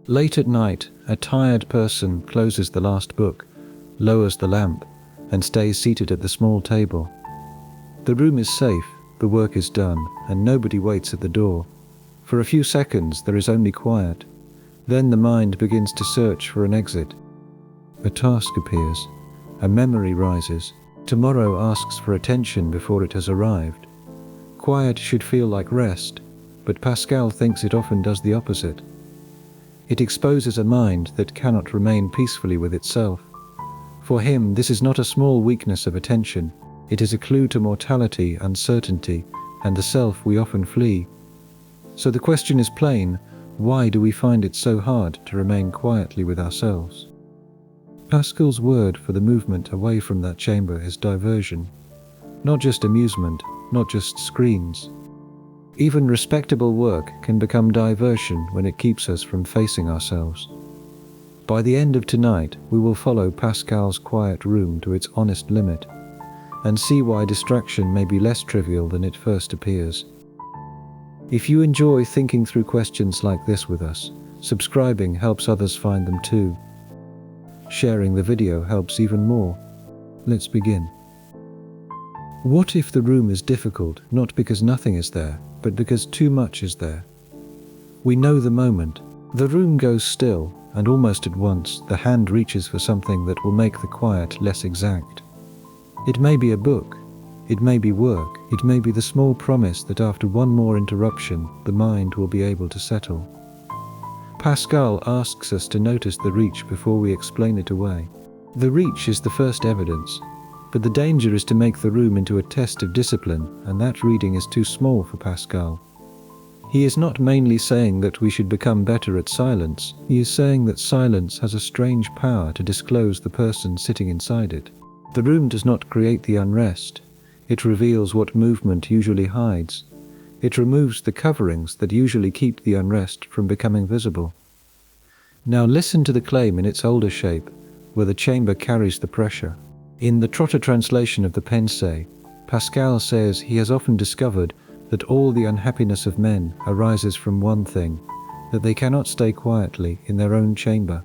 Late at night, a tired person closes the last book, lowers the lamp, and stays seated at the small table. The room is safe, the work is done, and nobody waits at the door. For a few seconds there is only quiet. Then the mind begins to search for an exit. A task appears. A memory rises. Tomorrow asks for attention before it has arrived. Quiet should feel like rest, but Pascal thinks it often does the opposite. It exposes a mind that cannot remain peacefully with itself. For him, this is not a small weakness of attention. It is a clue to mortality, uncertainty, and the self we often flee. So the question is plain: why do we find it so hard to remain quietly with ourselves? Pascal's word for the movement away from that chamber is diversion. Not just amusement, not just screens. Even respectable work can become diversion when it keeps us from facing ourselves. By the end of tonight, we will follow Pascal's quiet room to its honest limit, and see why distraction may be less trivial than it first appears. If you enjoy thinking through questions like this with us, subscribing helps others find them too. Sharing the video helps even more. Let's begin. What if the room is difficult, not because nothing is there, but because too much is there? We know the moment. The room goes still, and almost at once the hand reaches for something that will make the quiet less exact. It may be a book, it may be work, it may be the small promise that after one more interruption, the mind will be able to settle. Pascal asks us to notice the reach before we explain it away. The reach is the first evidence, but the danger is to make the room into a test of discipline, and that reading is too small for Pascal. He is not mainly saying that we should become better at silence, he is saying that silence has a strange power to disclose the person sitting inside it. The room does not create the unrest. It reveals what movement usually hides. It removes the coverings that usually keep the unrest from becoming visible. Now listen to the claim in its older shape, where the chamber carries the pressure. In the Trotter translation of the Pensées, Pascal says he has often discovered that all the unhappiness of men arises from one thing, that they cannot stay quietly in their own chamber.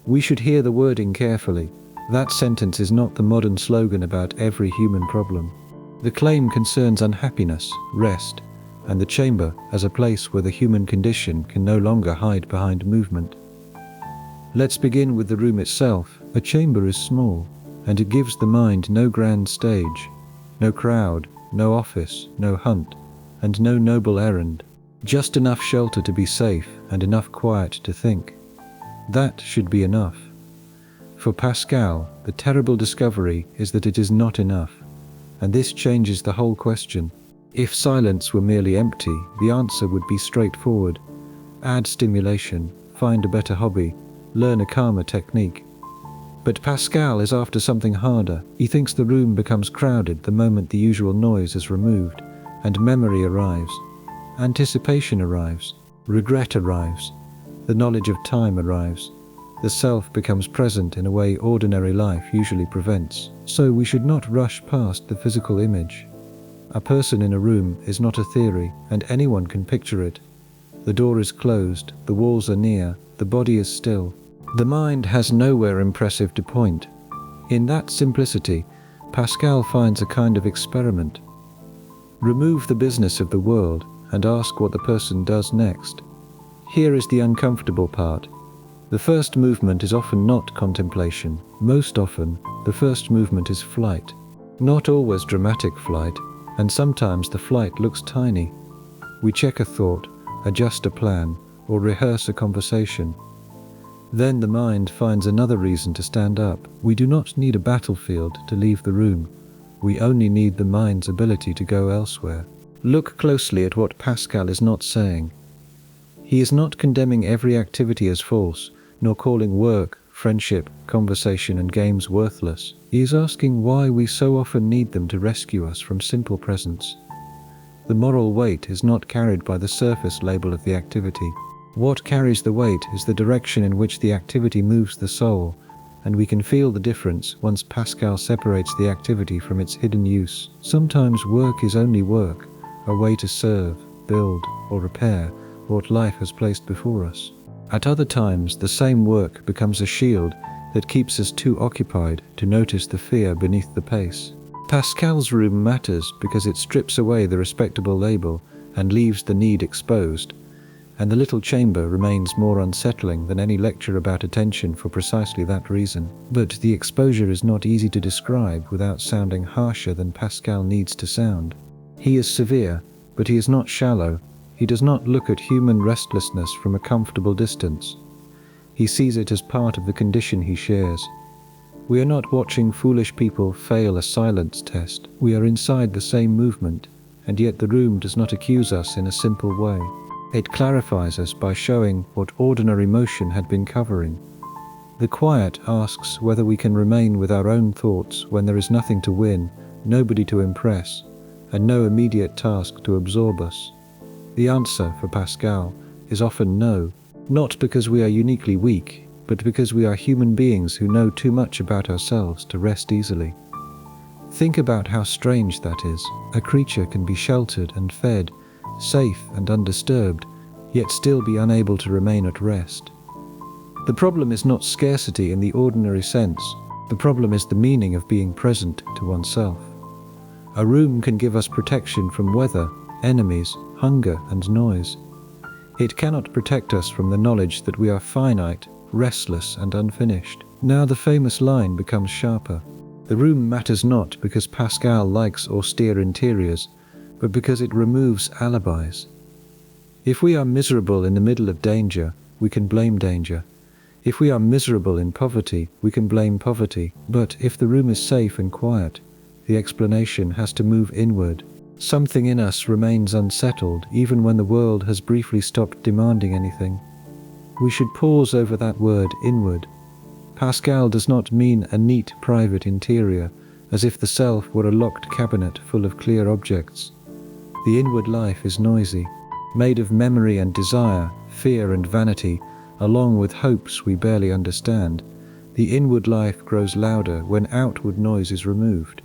We should hear the wording carefully. That sentence is not the modern slogan about every human problem. The claim concerns unhappiness, rest, and the chamber as a place where the human condition can no longer hide behind movement. Let's begin with the room itself. A chamber is small, and it gives the mind no grand stage, no crowd, no office, no hunt, and no noble errand. Just enough shelter to be safe and enough quiet to think. That should be enough. For Pascal, the terrible discovery is that it is not enough, and this changes the whole question. If silence were merely empty, the answer would be straightforward. Add stimulation, find a better hobby, learn a calmer technique. But Pascal is after something harder. He thinks the room becomes crowded the moment the usual noise is removed, and memory arrives. Anticipation arrives. Regret arrives. The knowledge of time arrives. The self becomes present in a way ordinary life usually prevents. So we should not rush past the physical image. A person in a room is not a theory, and anyone can picture it. The door is closed, the walls are near, the body is still. The mind has nowhere impressive to point. In that simplicity, Pascal finds a kind of experiment. Remove the business of the world and ask what the person does next. Here is the uncomfortable part. The first movement is often not contemplation. Most often, the first movement is flight. Not always dramatic flight, and sometimes the flight looks tiny. We check a thought, adjust a plan, or rehearse a conversation. Then the mind finds another reason to stand up. We do not need a battlefield to leave the room. We only need the mind's ability to go elsewhere. Look closely at what Pascal is not saying. He is not condemning every activity as false, nor calling work, friendship, conversation, and games worthless. He is asking why we so often need them to rescue us from simple presence. The moral weight is not carried by the surface label of the activity. What carries the weight is the direction in which the activity moves the soul, and we can feel the difference once Pascal separates the activity from its hidden use. Sometimes work is only work, a way to serve, build, or repair what life has placed before us. At other times, the same work becomes a shield that keeps us too occupied to notice the fear beneath the pace. Pascal's room matters because it strips away the respectable label and leaves the need exposed, and the little chamber remains more unsettling than any lecture about attention for precisely that reason. But the exposure is not easy to describe without sounding harsher than Pascal needs to sound. He is severe, but he is not shallow. He does not look at human restlessness from a comfortable distance. He sees it as part of the condition he shares. We are not watching foolish people fail a silence test. We are inside the same movement, and yet the room does not accuse us in a simple way. It clarifies us by showing what ordinary motion had been covering. The quiet asks whether we can remain with our own thoughts when there is nothing to win, nobody to impress, and no immediate task to absorb us. The answer for Pascal is often no, not because we are uniquely weak, but because we are human beings who know too much about ourselves to rest easily. Think about how strange that is. A creature can be sheltered and fed, safe and undisturbed, yet still be unable to remain at rest. The problem is not scarcity in the ordinary sense. The problem is the meaning of being present to oneself. A room can give us protection from weather, enemies, hunger and noise. It cannot protect us from the knowledge that we are finite, restless and unfinished. Now the famous line becomes sharper. The room matters not because Pascal likes austere interiors, but because it removes alibis. If we are miserable in the middle of danger, we can blame danger. If we are miserable in poverty, we can blame poverty. But if the room is safe and quiet, the explanation has to move inward. Something in us remains unsettled even when the world has briefly stopped demanding anything. We should pause over that word inward. Pascal does not mean a neat private interior, as if the self were a locked cabinet full of clear objects. The inward life is noisy, made of memory and desire, fear and vanity, along with hopes we barely understand. The inward life grows louder when outward noise is removed.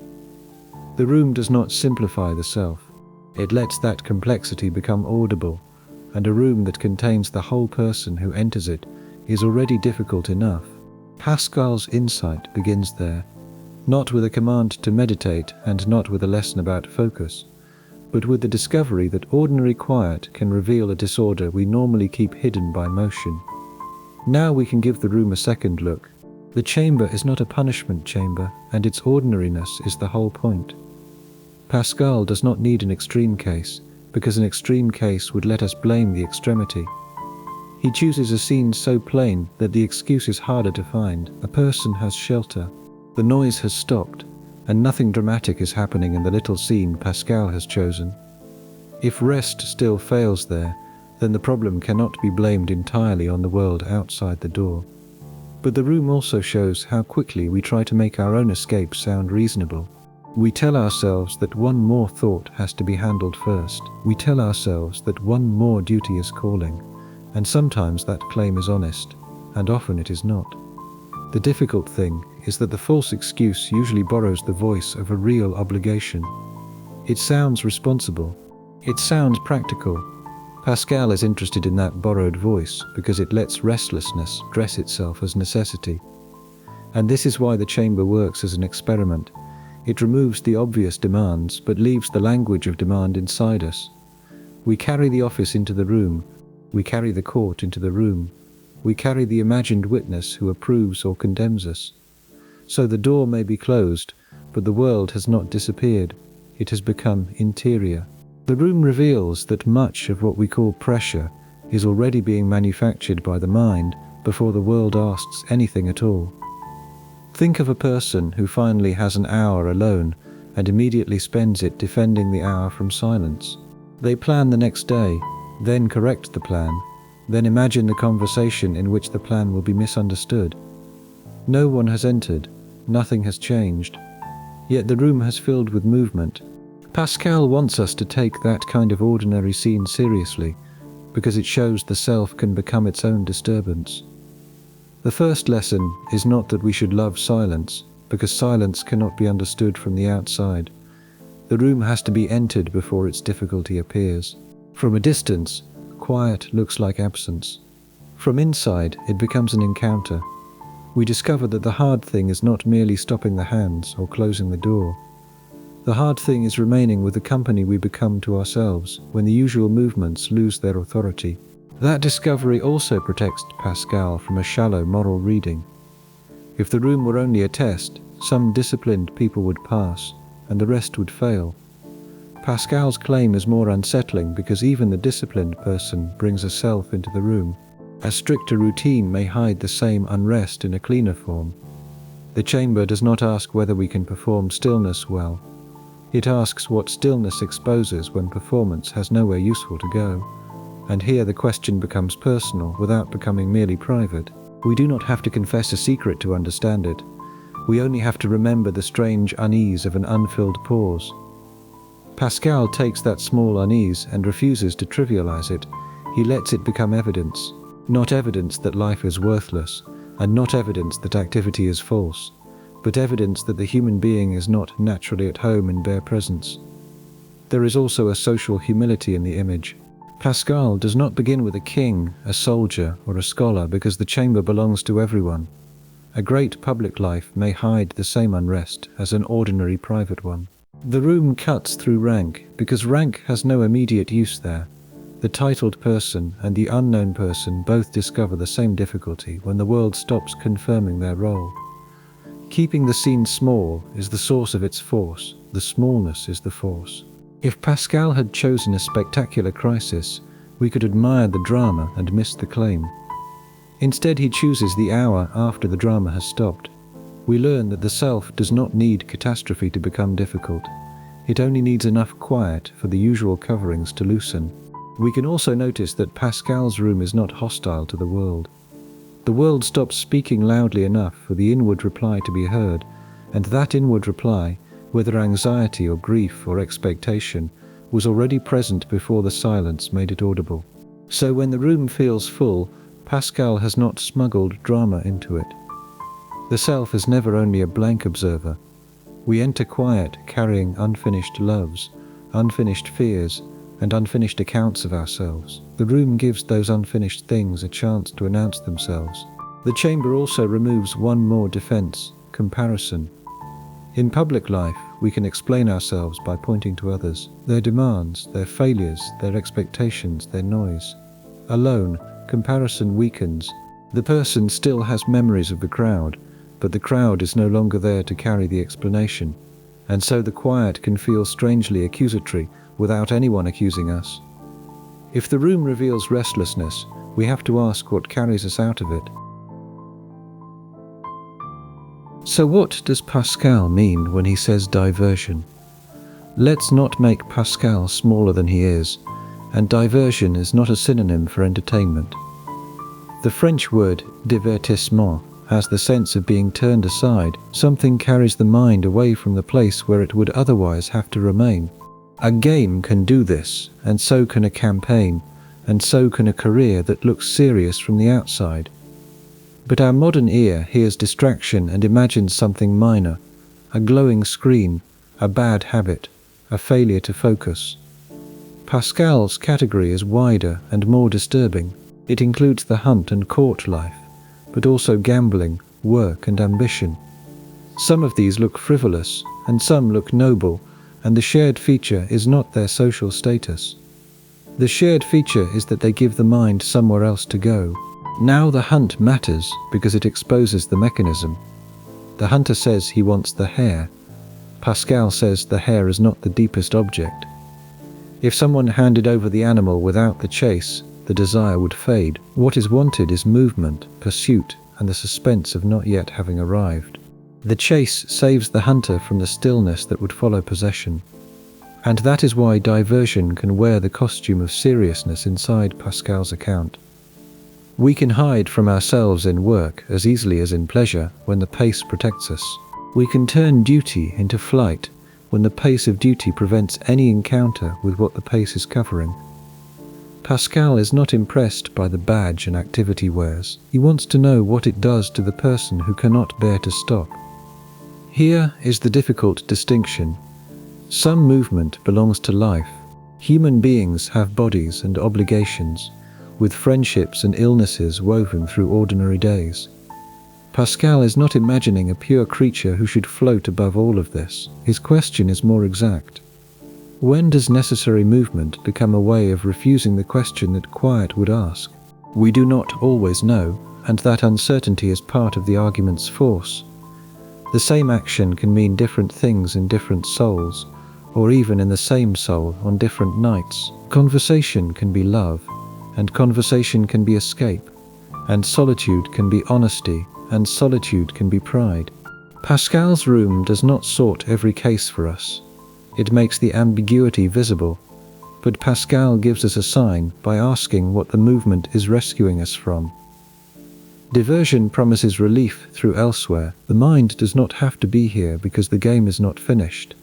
The room does not simplify the self. It lets that complexity become audible, and a room that contains the whole person who enters it is already difficult enough. Pascal's insight begins there, not with a command to meditate and not with a lesson about focus, but with the discovery that ordinary quiet can reveal a disorder we normally keep hidden by motion. Now we can give the room a second look. The chamber is not a punishment chamber, and its ordinariness is the whole point. Pascal does not need an extreme case, because an extreme case would let us blame the extremity. He chooses a scene so plain that the excuse is harder to find. A person has shelter. The noise has stopped, and nothing dramatic is happening in the little scene Pascal has chosen. If rest still fails there, then the problem cannot be blamed entirely on the world outside the door. But the room also shows how quickly we try to make our own escape sound reasonable. We tell ourselves that one more thought has to be handled first. We tell ourselves that one more duty is calling, and sometimes that claim is honest, and often it is not. The difficult thing is that the false excuse usually borrows the voice of a real obligation. It sounds responsible. It sounds practical. Pascal is interested in that borrowed voice because it lets restlessness dress itself as necessity. And this is why the chamber works as an experiment. It removes the obvious demands, but leaves the language of demand inside us. We carry the office into the room. We carry the court into the room. We carry the imagined witness who approves or condemns us. So the door may be closed, but the world has not disappeared. It has become interior. The room reveals that much of what we call pressure is already being manufactured by the mind before the world asks anything at all. Think of a person who finally has an hour alone and immediately spends it defending the hour from silence. They plan the next day, then correct the plan, then imagine the conversation in which the plan will be misunderstood. No one has entered, nothing has changed, yet the room has filled with movement. Pascal wants us to take that kind of ordinary scene seriously, because it shows the self can become its own disturbance. The first lesson is not that we should love silence, because silence cannot be understood from the outside. The room has to be entered before its difficulty appears. From a distance, quiet looks like absence. From inside, it becomes an encounter. We discover that the hard thing is not merely stopping the hands or closing the door. The hard thing is remaining with the company we become to ourselves when the usual movements lose their authority. That discovery also protects Pascal from a shallow moral reading. If the room were only a test, some disciplined people would pass, and the rest would fail. Pascal's claim is more unsettling because even the disciplined person brings a self into the room. A stricter routine may hide the same unrest in a cleaner form. The chamber does not ask whether we can perform stillness well. It asks what stillness exposes when performance has nowhere useful to go. And here the question becomes personal without becoming merely private. We do not have to confess a secret to understand it. We only have to remember the strange unease of an unfilled pause. Pascal takes that small unease and refuses to trivialize it. He lets it become evidence. Not evidence that life is worthless, and not evidence that activity is false, but evidence that the human being is not naturally at home in bare presence. There is also a social humility in the image. Pascal does not begin with a king, a soldier, or a scholar because the chamber belongs to everyone. A great public life may hide the same unrest as an ordinary private one. The room cuts through rank because rank has no immediate use there. The titled person and the unknown person both discover the same difficulty when the world stops confirming their role. Keeping the scene small is the source of its force. The smallness is the force. If Pascal had chosen a spectacular crisis, we could admire the drama and miss the claim. Instead, he chooses the hour after the drama has stopped. We learn that the self does not need catastrophe to become difficult. It only needs enough quiet for the usual coverings to loosen. We can also notice that Pascal's room is not hostile to the world. The world stops speaking loudly enough for the inward reply to be heard, and that inward reply, whether anxiety or grief or expectation, was already present before the silence made it audible. So when the room feels full, Pascal has not smuggled drama into it. The self is never only a blank observer. We enter quiet carrying unfinished loves, unfinished fears, and unfinished accounts of ourselves. The room gives those unfinished things a chance to announce themselves. The chamber also removes one more defense: comparison. In public life, we can explain ourselves by pointing to others, their demands, their failures, their expectations, their noise. Alone, comparison weakens. The person still has memories of the crowd, but the crowd is no longer there to carry the explanation, and so the quiet can feel strangely accusatory without anyone accusing us. If the room reveals restlessness, we have to ask what carries us out of it. So what does Pascal mean when he says diversion? Let's not make Pascal smaller than he is, and diversion is not a synonym for entertainment. The French word divertissement has the sense of being turned aside. Something carries the mind away from the place where it would otherwise have to remain. A game can do this, and so can a campaign, and so can a career that looks serious from the outside. But our modern ear hears distraction and imagines something minor: a glowing screen, a bad habit, a failure to focus. Pascal's category is wider and more disturbing. It includes the hunt and court life, but also gambling, work, and ambition. Some of these look frivolous, and some look noble, and the shared feature is not their social status. The shared feature is that they give the mind somewhere else to go. Now the hunt matters because it exposes the mechanism. The hunter says he wants the hare. Pascal says the hare is not the deepest object. If someone handed over the animal without the chase, the desire would fade. What is wanted is movement, pursuit, and the suspense of not yet having arrived. The chase saves the hunter from the stillness that would follow possession. And that is why diversion can wear the costume of seriousness inside Pascal's account. We can hide from ourselves in work as easily as in pleasure when the pace protects us. We can turn duty into flight when the pace of duty prevents any encounter with what the pace is covering. Pascal is not impressed by the badge an activity wears. He wants to know what it does to the person who cannot bear to stop. Here is the difficult distinction. Some movement belongs to life. Human beings have bodies and obligations. with friendships and illnesses woven through ordinary days. Pascal is not imagining a pure creature who should float above all of this. His question is more exact. When does necessary movement become a way of refusing the question that quiet would ask? We do not always know, and that uncertainty is part of the argument's force. The same action can mean different things in different souls, or even in the same soul on different nights. Conversation can be love, and conversation can be escape, and solitude can be honesty, and solitude can be pride. Pascal's room does not sort every case for us. It makes the ambiguity visible, but Pascal gives us a sign by asking what the movement is rescuing us from. Diversion promises relief through elsewhere. The mind does not have to be here because the game is not finished.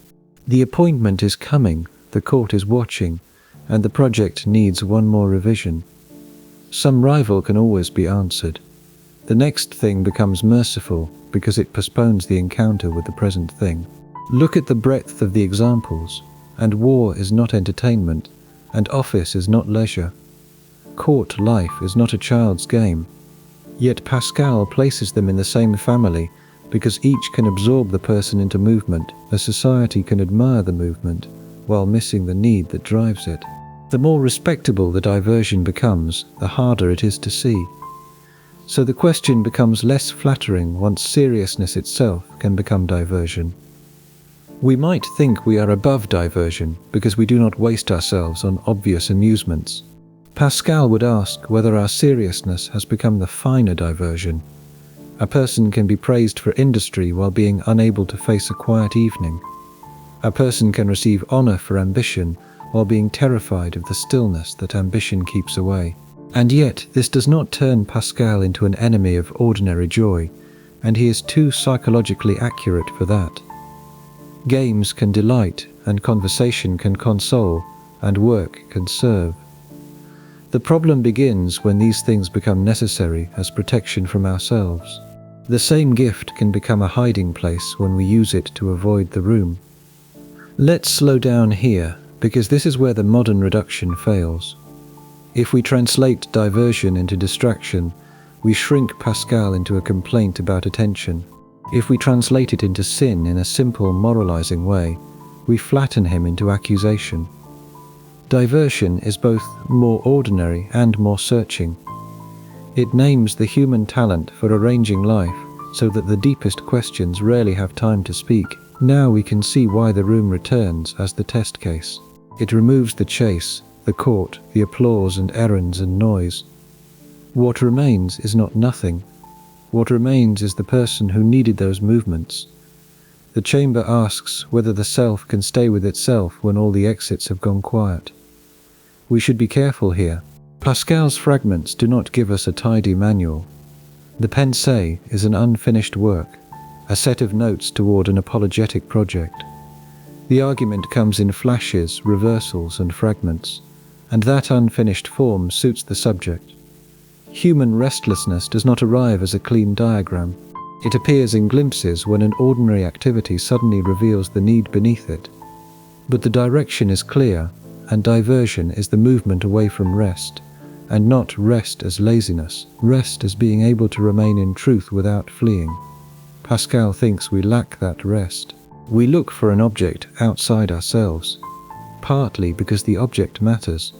The appointment is coming, the court is watching, and the project needs one more revision. Some rival can always be answered. The next thing becomes merciful because it postpones the encounter with the present thing. Look at the breadth of the examples, and war is not entertainment, and office is not leisure. Court life is not a child's game. Yet Pascal places them in the same family because each can absorb the person into movement. A society can admire the movement while missing the need that drives it. The more respectable the diversion becomes, the harder it is to see. So the question becomes less flattering once seriousness itself can become diversion. We might think we are above diversion because we do not waste ourselves on obvious amusements. Pascal would ask whether our seriousness has become the finer diversion. A person can be praised for industry while being unable to face a quiet evening. A person can receive honor for ambition while being terrified of the stillness that ambition keeps away. And yet, this does not turn Pascal into an enemy of ordinary joy, and he is too psychologically accurate for that. Games can delight, and conversation can console, and work can serve. The problem begins when these things become necessary as protection from ourselves. The same gift can become a hiding place when we use it to avoid the room. Let's slow down here, because this is where the modern reduction fails. If we translate diversion into distraction, we shrink Pascal into a complaint about attention. If we translate it into sin in a simple moralizing way, we flatten him into accusation. Diversion is both more ordinary and more searching. It names the human talent for arranging life so that the deepest questions rarely have time to speak. Now we can see why the room returns as the test case. It removes the chase, the court, the applause and errands and noise. What remains is not nothing. What remains is the person who needed those movements. The chamber asks whether the self can stay with itself when all the exits have gone quiet. We should be careful here. Pascal's fragments do not give us a tidy manual. The Pensées is an unfinished work, a set of notes toward an apologetic project. The argument comes in flashes, reversals and fragments, and that unfinished form suits the subject. Human restlessness does not arrive as a clean diagram. It appears in glimpses when an ordinary activity suddenly reveals the need beneath it. But the direction is clear, and diversion is the movement away from rest, and not rest as laziness, rest as being able to remain in truth without fleeing. Pascal thinks we lack that rest. We look for an object outside ourselves, partly because the object matters,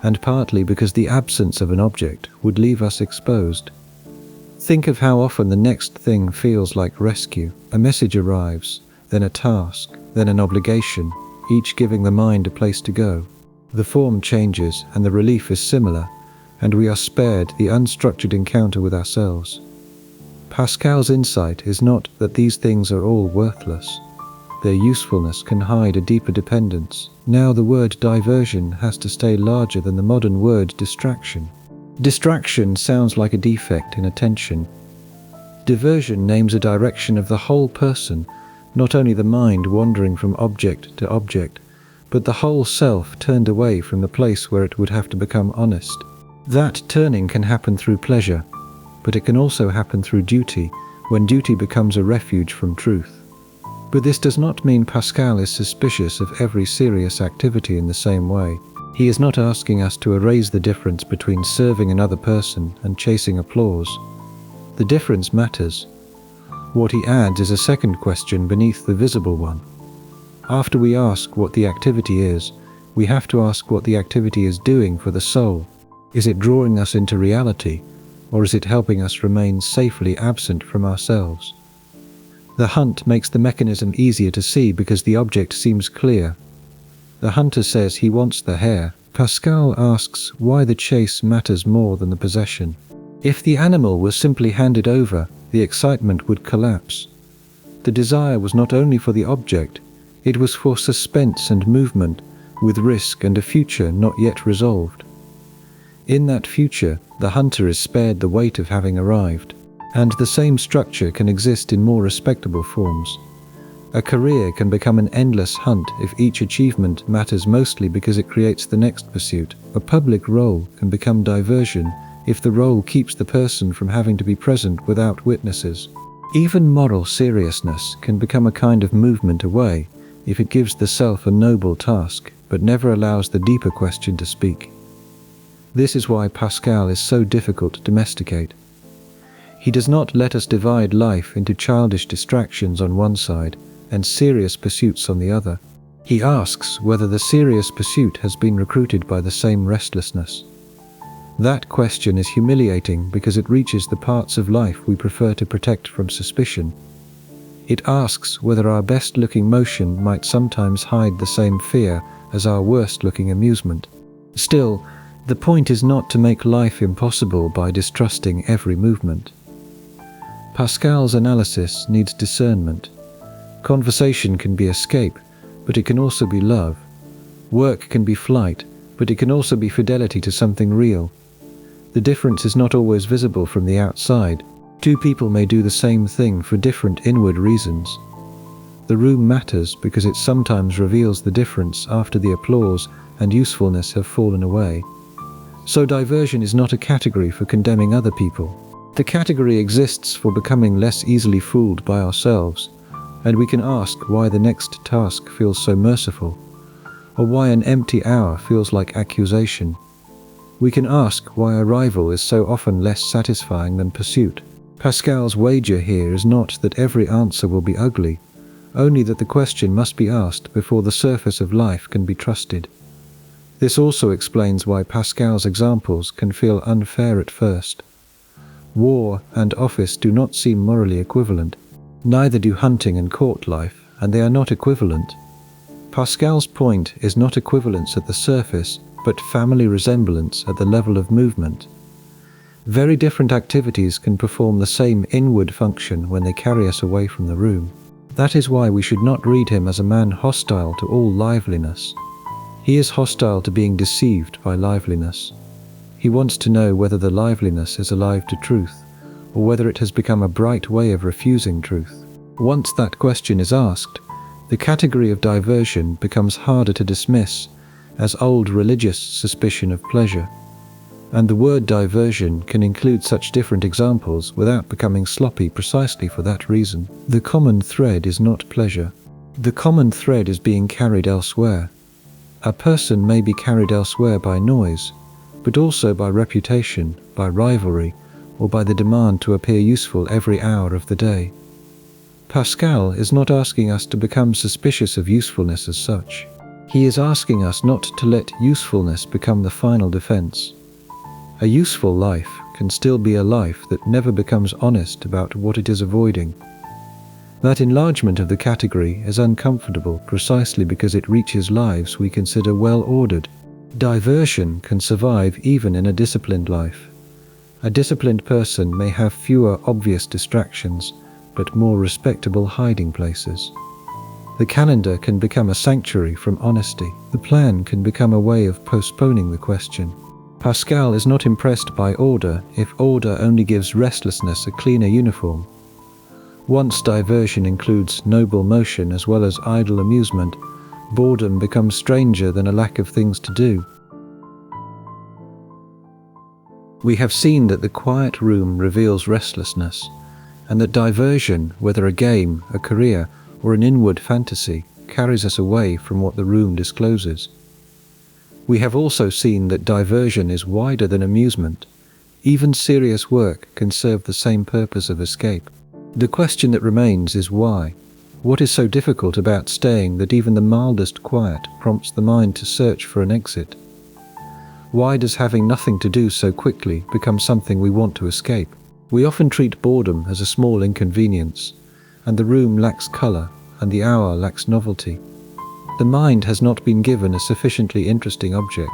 and partly because the absence of an object would leave us exposed. Think of how often the next thing feels like rescue. A message arrives, then a task, then an obligation, each giving the mind a place to go. The form changes and the relief is similar, and we are spared the unstructured encounter with ourselves. Pascal's insight is not that these things are all worthless. Their usefulness can hide a deeper dependence. Now the word diversion has to stay larger than the modern word distraction. Distraction sounds like a defect in attention. Diversion names a direction of the whole person, not only the mind wandering from object to object, but the whole self turned away from the place where it would have to become honest. That turning can happen through pleasure, but it can also happen through duty, when duty becomes a refuge from truth. But this does not mean Pascal is suspicious of every serious activity in the same way. He is not asking us to erase the difference between serving another person and chasing applause. The difference matters. What he adds is a second question beneath the visible one. After we ask what the activity is, we have to ask what the activity is doing for the soul. Is it drawing us into reality, or is it helping us remain safely absent from ourselves? The hunt makes the mechanism easier to see because the object seems clear. The hunter says he wants the hare. Pascal asks why the chase matters more than the possession. If the animal was simply handed over, the excitement would collapse. The desire was not only for the object, it was for suspense and movement, with risk and a future not yet resolved. In that future, the hunter is spared the weight of having arrived, and the same structure can exist in more respectable forms. A career can become an endless hunt if each achievement matters mostly because it creates the next pursuit. A public role can become diversion if the role keeps the person from having to be present without witnesses. Even moral seriousness can become a kind of movement away if it gives the self a noble task, but never allows the deeper question to speak. This is why Pascal is so difficult to domesticate. He does not let us divide life into childish distractions on one side and serious pursuits on the other. He asks whether the serious pursuit has been recruited by the same restlessness. That question is humiliating because it reaches the parts of life we prefer to protect from suspicion. It asks whether our best-looking motion might sometimes hide the same fear as our worst-looking amusement. Still, the point is not to make life impossible by distrusting every movement. Pascal's analysis needs discernment. Conversation can be escape, but it can also be love. Work can be flight, but it can also be fidelity to something real. The difference is not always visible from the outside. Two people may do the same thing for different inward reasons. The room matters because it sometimes reveals the difference after the applause and usefulness have fallen away. So diversion is not a category for condemning other people. The category exists for becoming less easily fooled by ourselves, and we can ask why the next task feels so merciful, or why an empty hour feels like accusation. We can ask why arrival is so often less satisfying than pursuit. Pascal's wager here is not that every answer will be ugly, only that the question must be asked before the surface of life can be trusted. This also explains why Pascal's examples can feel unfair at first. War and office do not seem morally equivalent. Neither do hunting and court life, and they are not equivalent. Pascal's point is not equivalence at the surface, but family resemblance at the level of movement. Very different activities can perform the same inward function when they carry us away from the room. That is why we should not read him as a man hostile to all liveliness. He is hostile to being deceived by liveliness. He wants to know whether the liveliness is alive to truth, or whether it has become a bright way of refusing truth. Once that question is asked, the category of diversion becomes harder to dismiss as old religious suspicion of pleasure. And the word diversion can include such different examples without becoming sloppy precisely for that reason. The common thread is not pleasure. The common thread is being carried elsewhere. A person may be carried elsewhere by noise, but also by reputation, by rivalry, or by the demand to appear useful every hour of the day. Pascal is not asking us to become suspicious of usefulness as such. He is asking us not to let usefulness become the final defense. A useful life can still be a life that never becomes honest about what it is avoiding. That enlargement of the category is uncomfortable precisely because it reaches lives we consider well-ordered. Diversion can survive even in a disciplined life. A disciplined person may have fewer obvious distractions, but more respectable hiding places. The calendar can become a sanctuary from honesty. The plan can become a way of postponing the question. Pascal is not impressed by order if order only gives restlessness a cleaner uniform. Once diversion includes noble motion as well as idle amusement, boredom becomes stranger than a lack of things to do. We have seen that the quiet room reveals restlessness, and that diversion, whether a game, a career, or an inward fantasy, carries us away from what the room discloses. We have also seen that diversion is wider than amusement. Even serious work can serve the same purpose of escape. The question that remains is why? What is so difficult about staying that even the mildest quiet prompts the mind to search for an exit? Why does having nothing to do so quickly become something we want to escape? We often treat boredom as a small inconvenience, and the room lacks colour and the hour lacks novelty. The mind has not been given a sufficiently interesting object.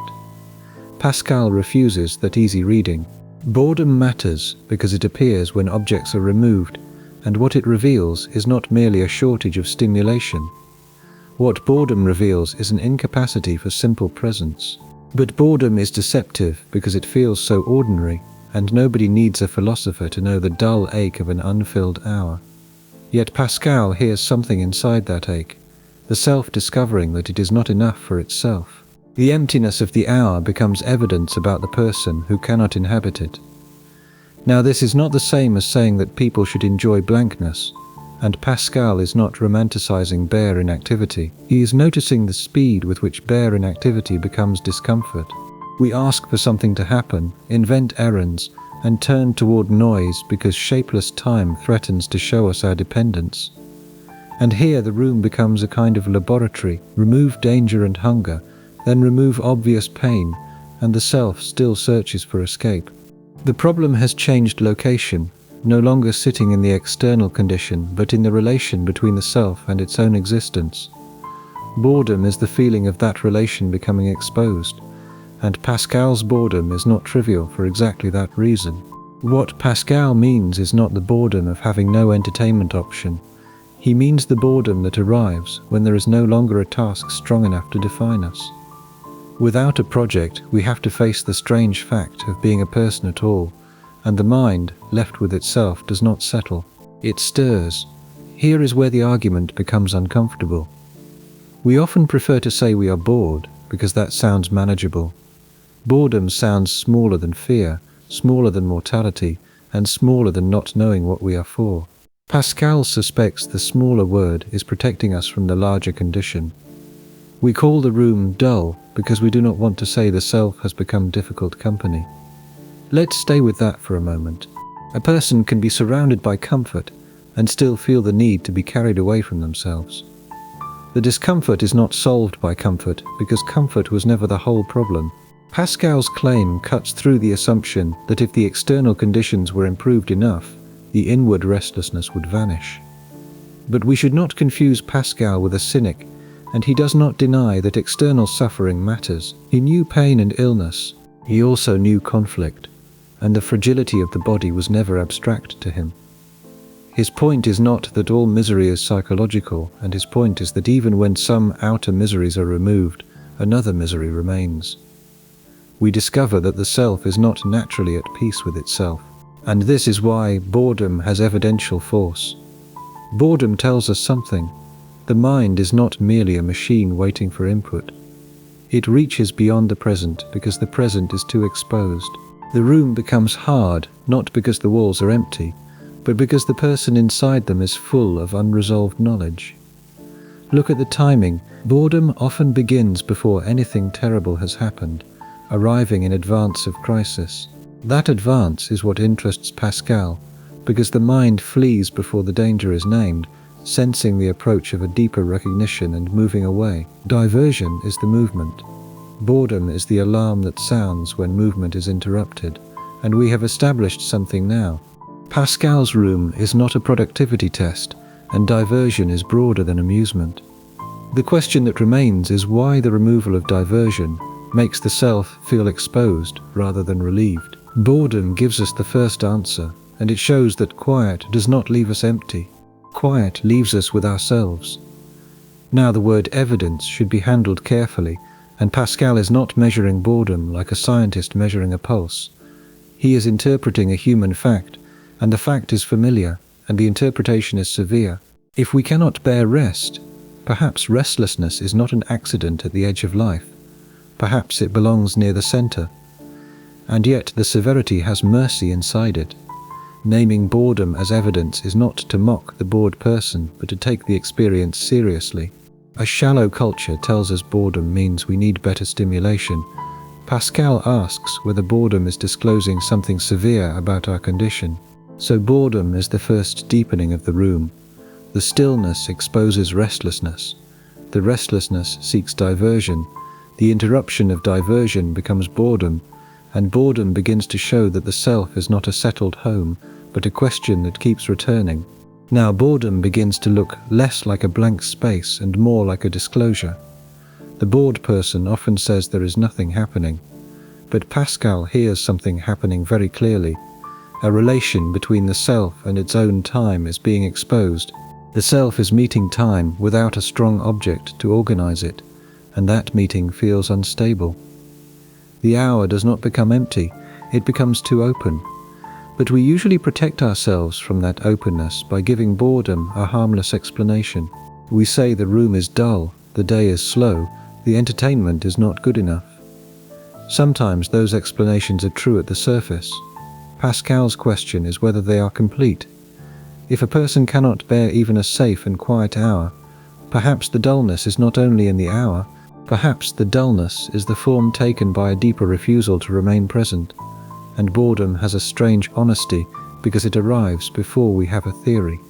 Pascal refuses that easy reading. Boredom matters because it appears when objects are removed, and what it reveals is not merely a shortage of stimulation. What boredom reveals is an incapacity for simple presence. But boredom is deceptive because it feels so ordinary, and nobody needs a philosopher to know the dull ache of an unfilled hour. Yet Pascal hears something inside that ache, the self discovering that it is not enough for itself. The emptiness of the hour becomes evidence about the person who cannot inhabit it. Now this is not the same as saying that people should enjoy blankness, and Pascal is not romanticizing bare inactivity. He is noticing the speed with which bare inactivity becomes discomfort. We ask for something to happen, invent errands, and turn toward noise because shapeless time threatens to show us our dependence. And here the room becomes a kind of laboratory. Remove danger and hunger, then remove obvious pain, and the self still searches for escape. The problem has changed location, no longer sitting in the external condition, but in the relation between the self and its own existence. Boredom is the feeling of that relation becoming exposed, and Pascal's boredom is not trivial for exactly that reason. What Pascal means is not the boredom of having no entertainment option. He means the boredom that arrives when there is no longer a task strong enough to define us. Without a project, we have to face the strange fact of being a person at all, and the mind, left with itself, does not settle. It stirs. Here is where the argument becomes uncomfortable. We often prefer to say we are bored, because that sounds manageable. Boredom sounds smaller than fear, smaller than mortality, and smaller than not knowing what we are for. Pascal suspects the smaller word is protecting us from the larger condition. We call the room dull because we do not want to say the self has become difficult company. Let's stay with that for a moment. A person can be surrounded by comfort and still feel the need to be carried away from themselves. The discomfort is not solved by comfort because comfort was never the whole problem. Pascal's claim cuts through the assumption that if the external conditions were improved enough, the inward restlessness would vanish. But we should not confuse Pascal with a cynic, and he does not deny that external suffering matters. He knew pain and illness. He also knew conflict, and the fragility of the body was never abstract to him. His point is not that all misery is psychological, and his point is that even when some outer miseries are removed, another misery remains. We discover that the self is not naturally at peace with itself, and this is why boredom has evidential force. Boredom tells us something. The mind is not merely a machine waiting for input. It reaches beyond the present because the present is too exposed. The room becomes hard, not because the walls are empty, but because the person inside them is full of unresolved knowledge. Look at the timing. Boredom often begins before anything terrible has happened, arriving in advance of crisis. That advance is what interests Pascal, because the mind flees before the danger is named, sensing the approach of a deeper recognition and moving away. Diversion is the movement. Boredom is the alarm that sounds when movement is interrupted, and we have established something now. Pascal's room is not a productivity test, and diversion is broader than amusement. The question that remains is why the removal of diversion makes the self feel exposed rather than relieved. Boredom gives us the first answer, and it shows that quiet does not leave us empty. Quiet leaves us with ourselves. Now the word evidence should be handled carefully, and Pascal is not measuring boredom like a scientist measuring a pulse. He is interpreting a human fact, and the fact is familiar, and the interpretation is severe. If we cannot bear rest, perhaps restlessness is not an accident at the edge of life. Perhaps it belongs near the center. And yet the severity has mercy inside it. Naming boredom as evidence is not to mock the bored person, but to take the experience seriously. A shallow culture tells us boredom means we need better stimulation. Pascal asks whether boredom is disclosing something severe about our condition. So boredom is the first deepening of the room. The stillness exposes restlessness. The restlessness seeks diversion. The interruption of diversion becomes boredom, and boredom begins to show that the self is not a settled home, but a question that keeps returning. Now boredom begins to look less like a blank space and more like a disclosure. The bored person often says there is nothing happening, but Pascal hears something happening very clearly. A relation between the self and its own time is being exposed. The self is meeting time without a strong object to organize it, and that meeting feels unstable. The hour does not become empty, it becomes too open. But we usually protect ourselves from that openness by giving boredom a harmless explanation. We say the room is dull, the day is slow, the entertainment is not good enough. Sometimes those explanations are true at the surface. Pascal's question is whether they are complete. If a person cannot bear even a safe and quiet hour, perhaps the dullness is not only in the hour, perhaps the dullness is the form taken by a deeper refusal to remain present. And boredom has a strange honesty because it arrives before we have a theory.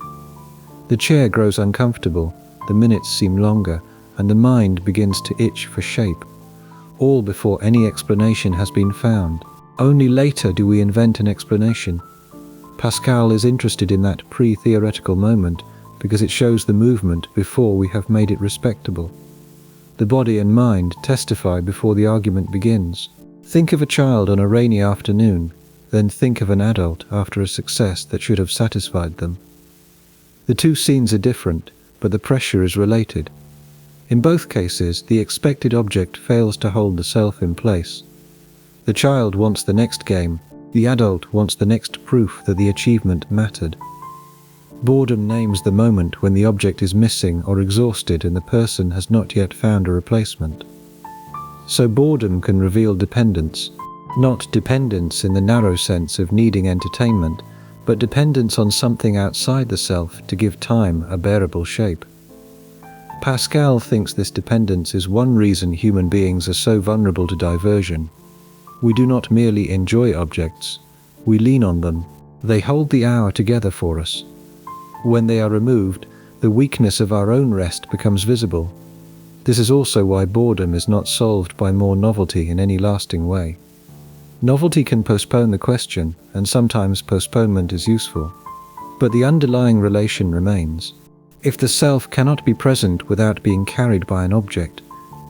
The chair grows uncomfortable, the minutes seem longer, and the mind begins to itch for shape, all before any explanation has been found. Only later do we invent an explanation. Pascal is interested in that pre-theoretical moment because it shows the movement before we have made it respectable. The body and mind testify before the argument begins. Think of a child on a rainy afternoon, then think of an adult after a success that should have satisfied them. The two scenes are different, but the pressure is related. In both cases, the expected object fails to hold the self in place. The child wants the next game, the adult wants the next proof that the achievement mattered. Boredom names the moment when the object is missing or exhausted and the person has not yet found a replacement. So boredom can reveal dependence, not dependence in the narrow sense of needing entertainment, but dependence on something outside the self to give time a bearable shape. Pascal thinks this dependence is one reason human beings are so vulnerable to diversion. We do not merely enjoy objects, we lean on them. They hold the hour together for us. When they are removed, the weakness of our own rest becomes visible. This is also why boredom is not solved by more novelty in any lasting way. Novelty can postpone the question, and sometimes postponement is useful. But the underlying relation remains. If the self cannot be present without being carried by an object,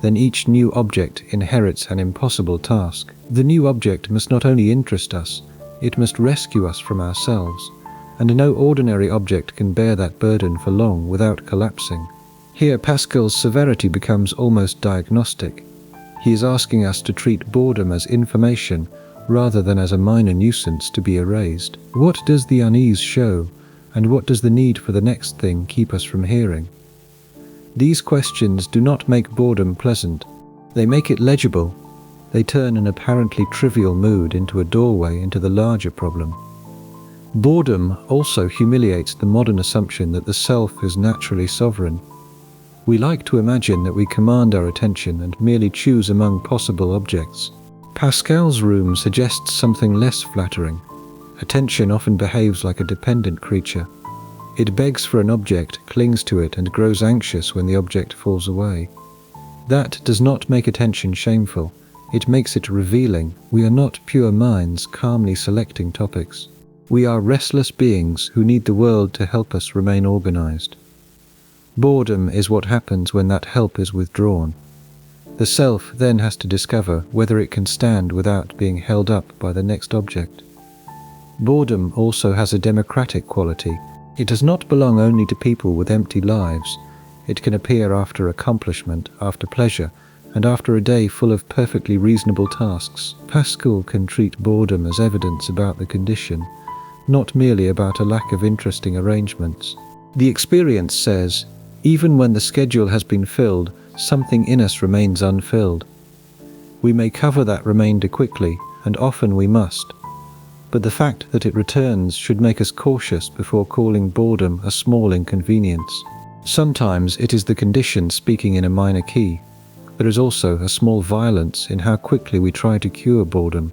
then each new object inherits an impossible task. The new object must not only interest us, it must rescue us from ourselves, and no ordinary object can bear that burden for long without collapsing. Here Pascal's severity becomes almost diagnostic. He is asking us to treat boredom as information rather than as a minor nuisance to be erased. What does the unease show, and what does the need for the next thing keep us from hearing? These questions do not make boredom pleasant. They make it legible. They turn an apparently trivial mood into a doorway into the larger problem. Boredom also humiliates the modern assumption that the self is naturally sovereign. We like to imagine that we command our attention and merely choose among possible objects. Pascal's room suggests something less flattering. Attention often behaves like a dependent creature. It begs for an object, clings to it, and grows anxious when the object falls away. That does not make attention shameful. It makes it revealing. We are not pure minds calmly selecting topics. We are restless beings who need the world to help us remain organized. Boredom is what happens when that help is withdrawn. The self then has to discover whether it can stand without being held up by the next object. Boredom also has a democratic quality. It does not belong only to people with empty lives. It can appear after accomplishment, after pleasure, and after a day full of perfectly reasonable tasks. Pascal can treat boredom as evidence about the condition, not merely about a lack of interesting arrangements. The experience says, even when the schedule has been filled, something in us remains unfilled. We may cover that remainder quickly, and often we must. But the fact that it returns should make us cautious before calling boredom a small inconvenience. Sometimes it is the condition speaking in a minor key. There is also a small violence in how quickly we try to cure boredom.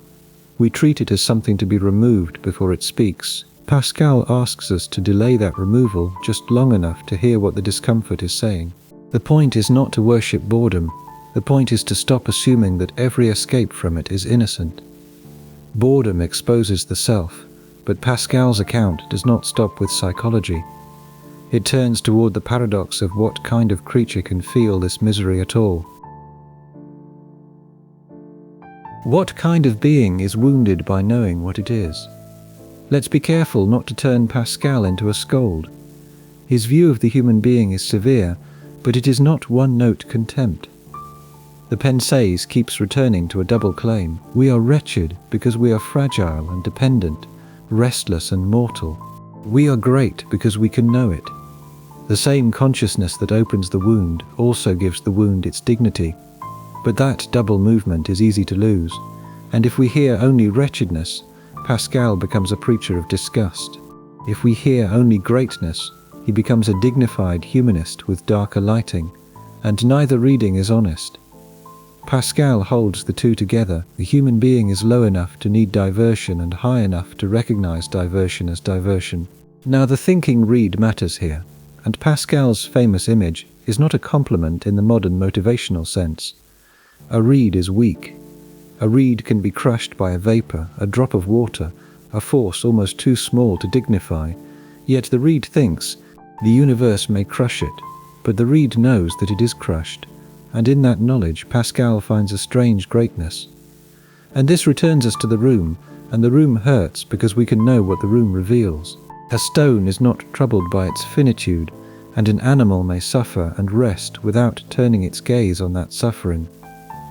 We treat it as something to be removed before it speaks. Pascal asks us to delay that removal just long enough to hear what the discomfort is saying. The point is not to worship boredom. The point is to stop assuming that every escape from it is innocent. Boredom exposes the self, but Pascal's account does not stop with psychology. It turns toward the paradox of what kind of creature can feel this misery at all. What kind of being is wounded by knowing what it is? Let's be careful not to turn Pascal into a scold. His view of the human being is severe, but it is not one-note contempt. The Pensées keeps returning to a double claim. We are wretched because we are fragile and dependent, restless and mortal. We are great because we can know it. The same consciousness that opens the wound also gives the wound its dignity. But that double movement is easy to lose, and if we hear only wretchedness, Pascal becomes a preacher of disgust. If we hear only greatness, he becomes a dignified humanist with darker lighting, and neither reading is honest. Pascal holds the two together. The human being is low enough to need diversion and high enough to recognize diversion as diversion. Now the thinking reed matters here, and Pascal's famous image is not a compliment in the modern motivational sense. A reed is weak. A reed can be crushed by a vapor, a drop of water, a force almost too small to dignify. Yet the reed thinks, the universe may crush it, but the reed knows that it is crushed. And in that knowledge Pascal finds a strange greatness. And this returns us to the room, and the room hurts because we can know what the room reveals. A stone is not troubled by its finitude, and an animal may suffer and rest without turning its gaze on that suffering.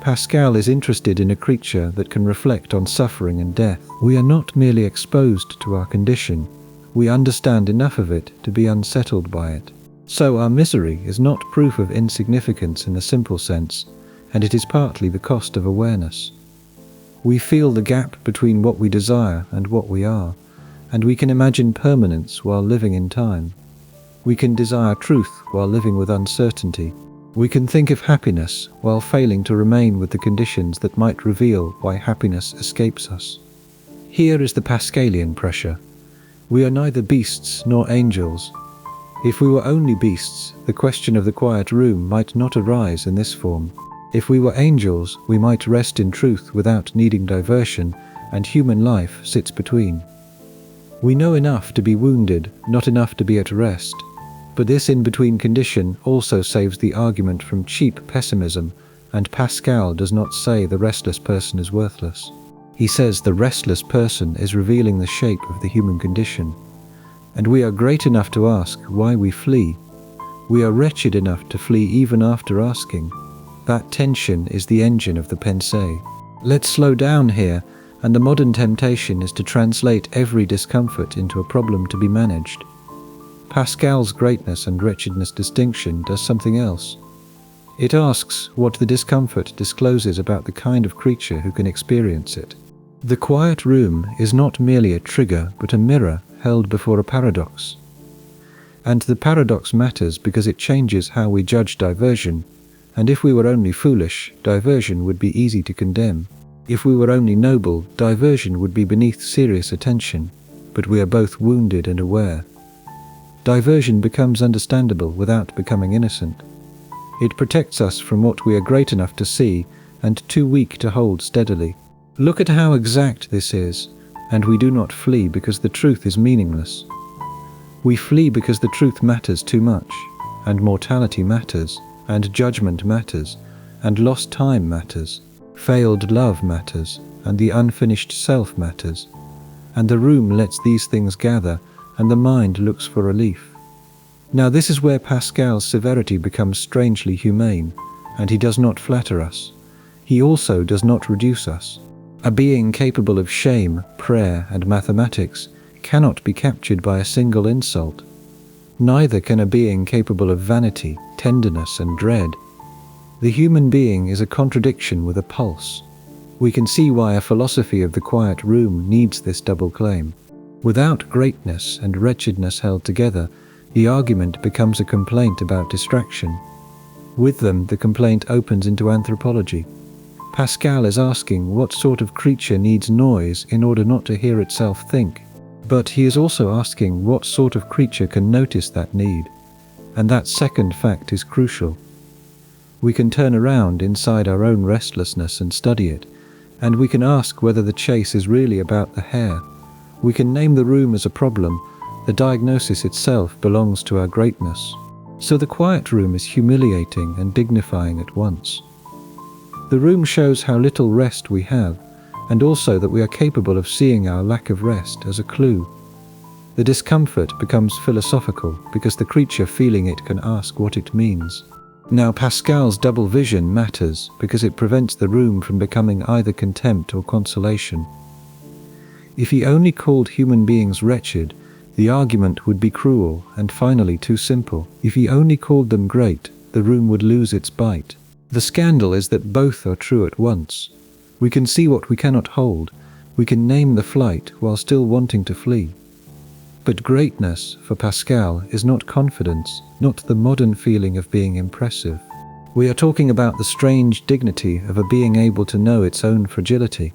Pascal is interested in a creature that can reflect on suffering and death. We are not merely exposed to our condition, we understand enough of it to be unsettled by it. So our misery is not proof of insignificance in the simple sense, and it is partly the cost of awareness. We feel the gap between what we desire and what we are, and we can imagine permanence while living in time. We can desire truth while living with uncertainty. We can think of happiness while failing to remain with the conditions that might reveal why happiness escapes us. Here is the Pascalian pressure. We are neither beasts nor angels. If we were only beasts, the question of the quiet room might not arise in this form. If we were angels, we might rest in truth without needing diversion, and human life sits between. We know enough to be wounded, not enough to be at rest. But this in-between condition also saves the argument from cheap pessimism, and Pascal does not say the restless person is worthless. He says the restless person is revealing the shape of the human condition. And we are great enough to ask why we flee. We are wretched enough to flee even after asking. That tension is the engine of the Pensée. Let's slow down here, and the modern temptation is to translate every discomfort into a problem to be managed. Pascal's greatness and wretchedness distinction does something else. It asks what the discomfort discloses about the kind of creature who can experience it. The quiet room is not merely a trigger, but a mirror held before a paradox. And the paradox matters because it changes how we judge diversion, and if we were only foolish, diversion would be easy to condemn. If we were only noble, diversion would be beneath serious attention, but we are both wounded and aware. Diversion becomes understandable without becoming innocent. It protects us from what we are great enough to see and too weak to hold steadily. Look at how exact this is. And we do not flee because the truth is meaningless. We flee because the truth matters too much, and mortality matters, and judgment matters, and lost time matters, failed love matters, and the unfinished self matters. And the room lets these things gather, and the mind looks for relief. Now this is where Pascal's severity becomes strangely humane, and he does not flatter us. He also does not reduce us. A being capable of shame, prayer, and mathematics cannot be captured by a single insult. Neither can a being capable of vanity, tenderness, and dread. The human being is a contradiction with a pulse. We can see why a philosophy of the quiet room needs this double claim. Without greatness and wretchedness held together, The argument becomes a complaint about distraction. With them, the complaint opens into anthropology. Pascal is asking what sort of creature needs noise in order not to hear itself think. But he is also asking what sort of creature can notice that need. And that second fact is crucial. We can turn around inside our own restlessness and study it, and we can ask whether the chase is really about the hare. We can name the room as a problem. The diagnosis itself belongs to our greatness. So the quiet room is humiliating and dignifying at once. The room shows how little rest we have, and also that we are capable of seeing our lack of rest as a clue. The discomfort becomes philosophical because the creature feeling it can ask what it means. Now Pascal's double vision matters because it prevents the room from becoming either contempt or consolation. If he only called human beings wretched, the argument would be cruel and finally too simple. If he only called them great, the room would lose its bite. The scandal is that both are true at once. We can see what we cannot hold. We can name the flight while still wanting to flee. But greatness, for Pascal, is not confidence, not the modern feeling of being impressive. We are talking about the strange dignity of a being able to know its own fragility.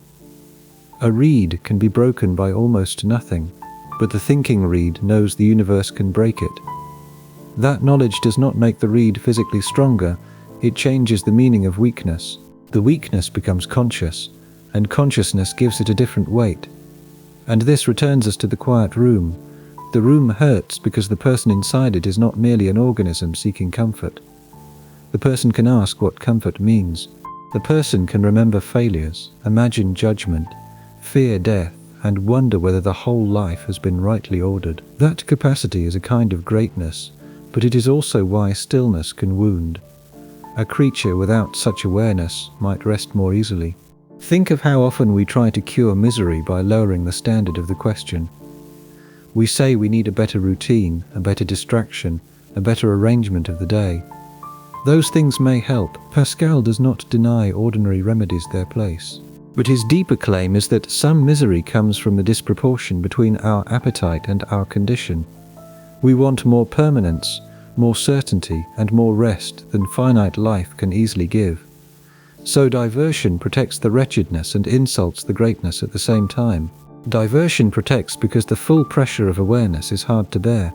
A reed can be broken by almost nothing, but the thinking reed knows the universe can break it. That knowledge does not make the reed physically stronger, it changes the meaning of weakness. The weakness becomes conscious, and consciousness gives it a different weight. And this returns us to the quiet room. The room hurts because the person inside it is not merely an organism seeking comfort. The person can ask what comfort means. The person can remember failures, imagine judgment, fear death, and wonder whether the whole life has been rightly ordered. That capacity is a kind of greatness, but it is also why stillness can wound. A creature without such awareness might rest more easily. Think of how often we try to cure misery by lowering the standard of the question. We say we need a better routine, a better distraction, a better arrangement of the day. Those things may help. Pascal does not deny ordinary remedies their place. But his deeper claim is that some misery comes from the disproportion between our appetite and our condition. We want more permanence, more certainty, and more rest than finite life can easily give. So diversion protects the wretchedness and insults the greatness at the same time. Diversion protects because the full pressure of awareness is hard to bear,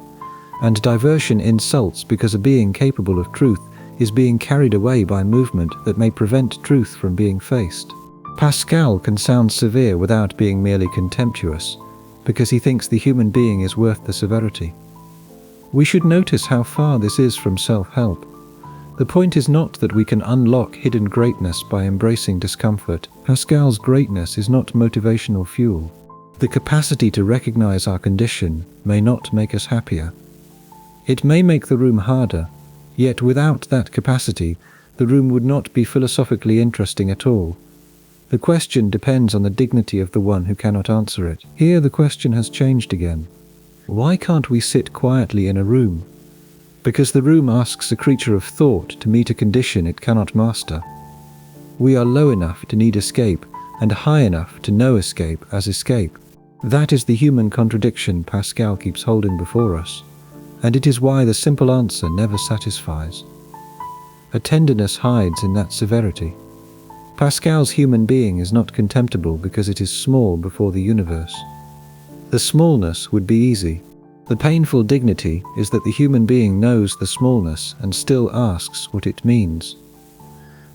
and diversion insults because a being capable of truth is being carried away by movement that may prevent truth from being faced. Pascal can sound severe without being merely contemptuous, because he thinks the human being is worth the severity. We should notice how far this is from self-help. The point is not that we can unlock hidden greatness by embracing discomfort. Pascal's greatness is not motivational fuel. The capacity to recognize our condition may not make us happier. It may make the room harder, yet without that capacity, the room would not be philosophically interesting at all. The question depends on the dignity of the one who cannot answer it. Here the question has changed again. Why can't we sit quietly in a room? Because the room asks a creature of thought to meet a condition it cannot master. We are low enough to need escape, and high enough to know escape as escape. That is the human contradiction Pascal keeps holding before us, and it is why the simple answer never satisfies. A tenderness hides in that severity. Pascal's human being is not contemptible because it is small before the universe. The smallness would be easy. The painful dignity is that the human being knows the smallness and still asks what it means.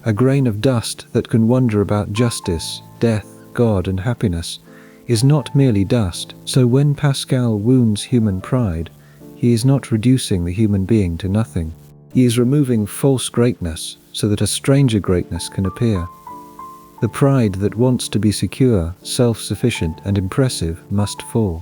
A grain of dust that can wonder about justice, death, God, and happiness is not merely dust, so when Pascal wounds human pride, he is not reducing the human being to nothing. He is removing false greatness so that a stranger greatness can appear. The pride that wants to be secure, self-sufficient, and impressive must fall.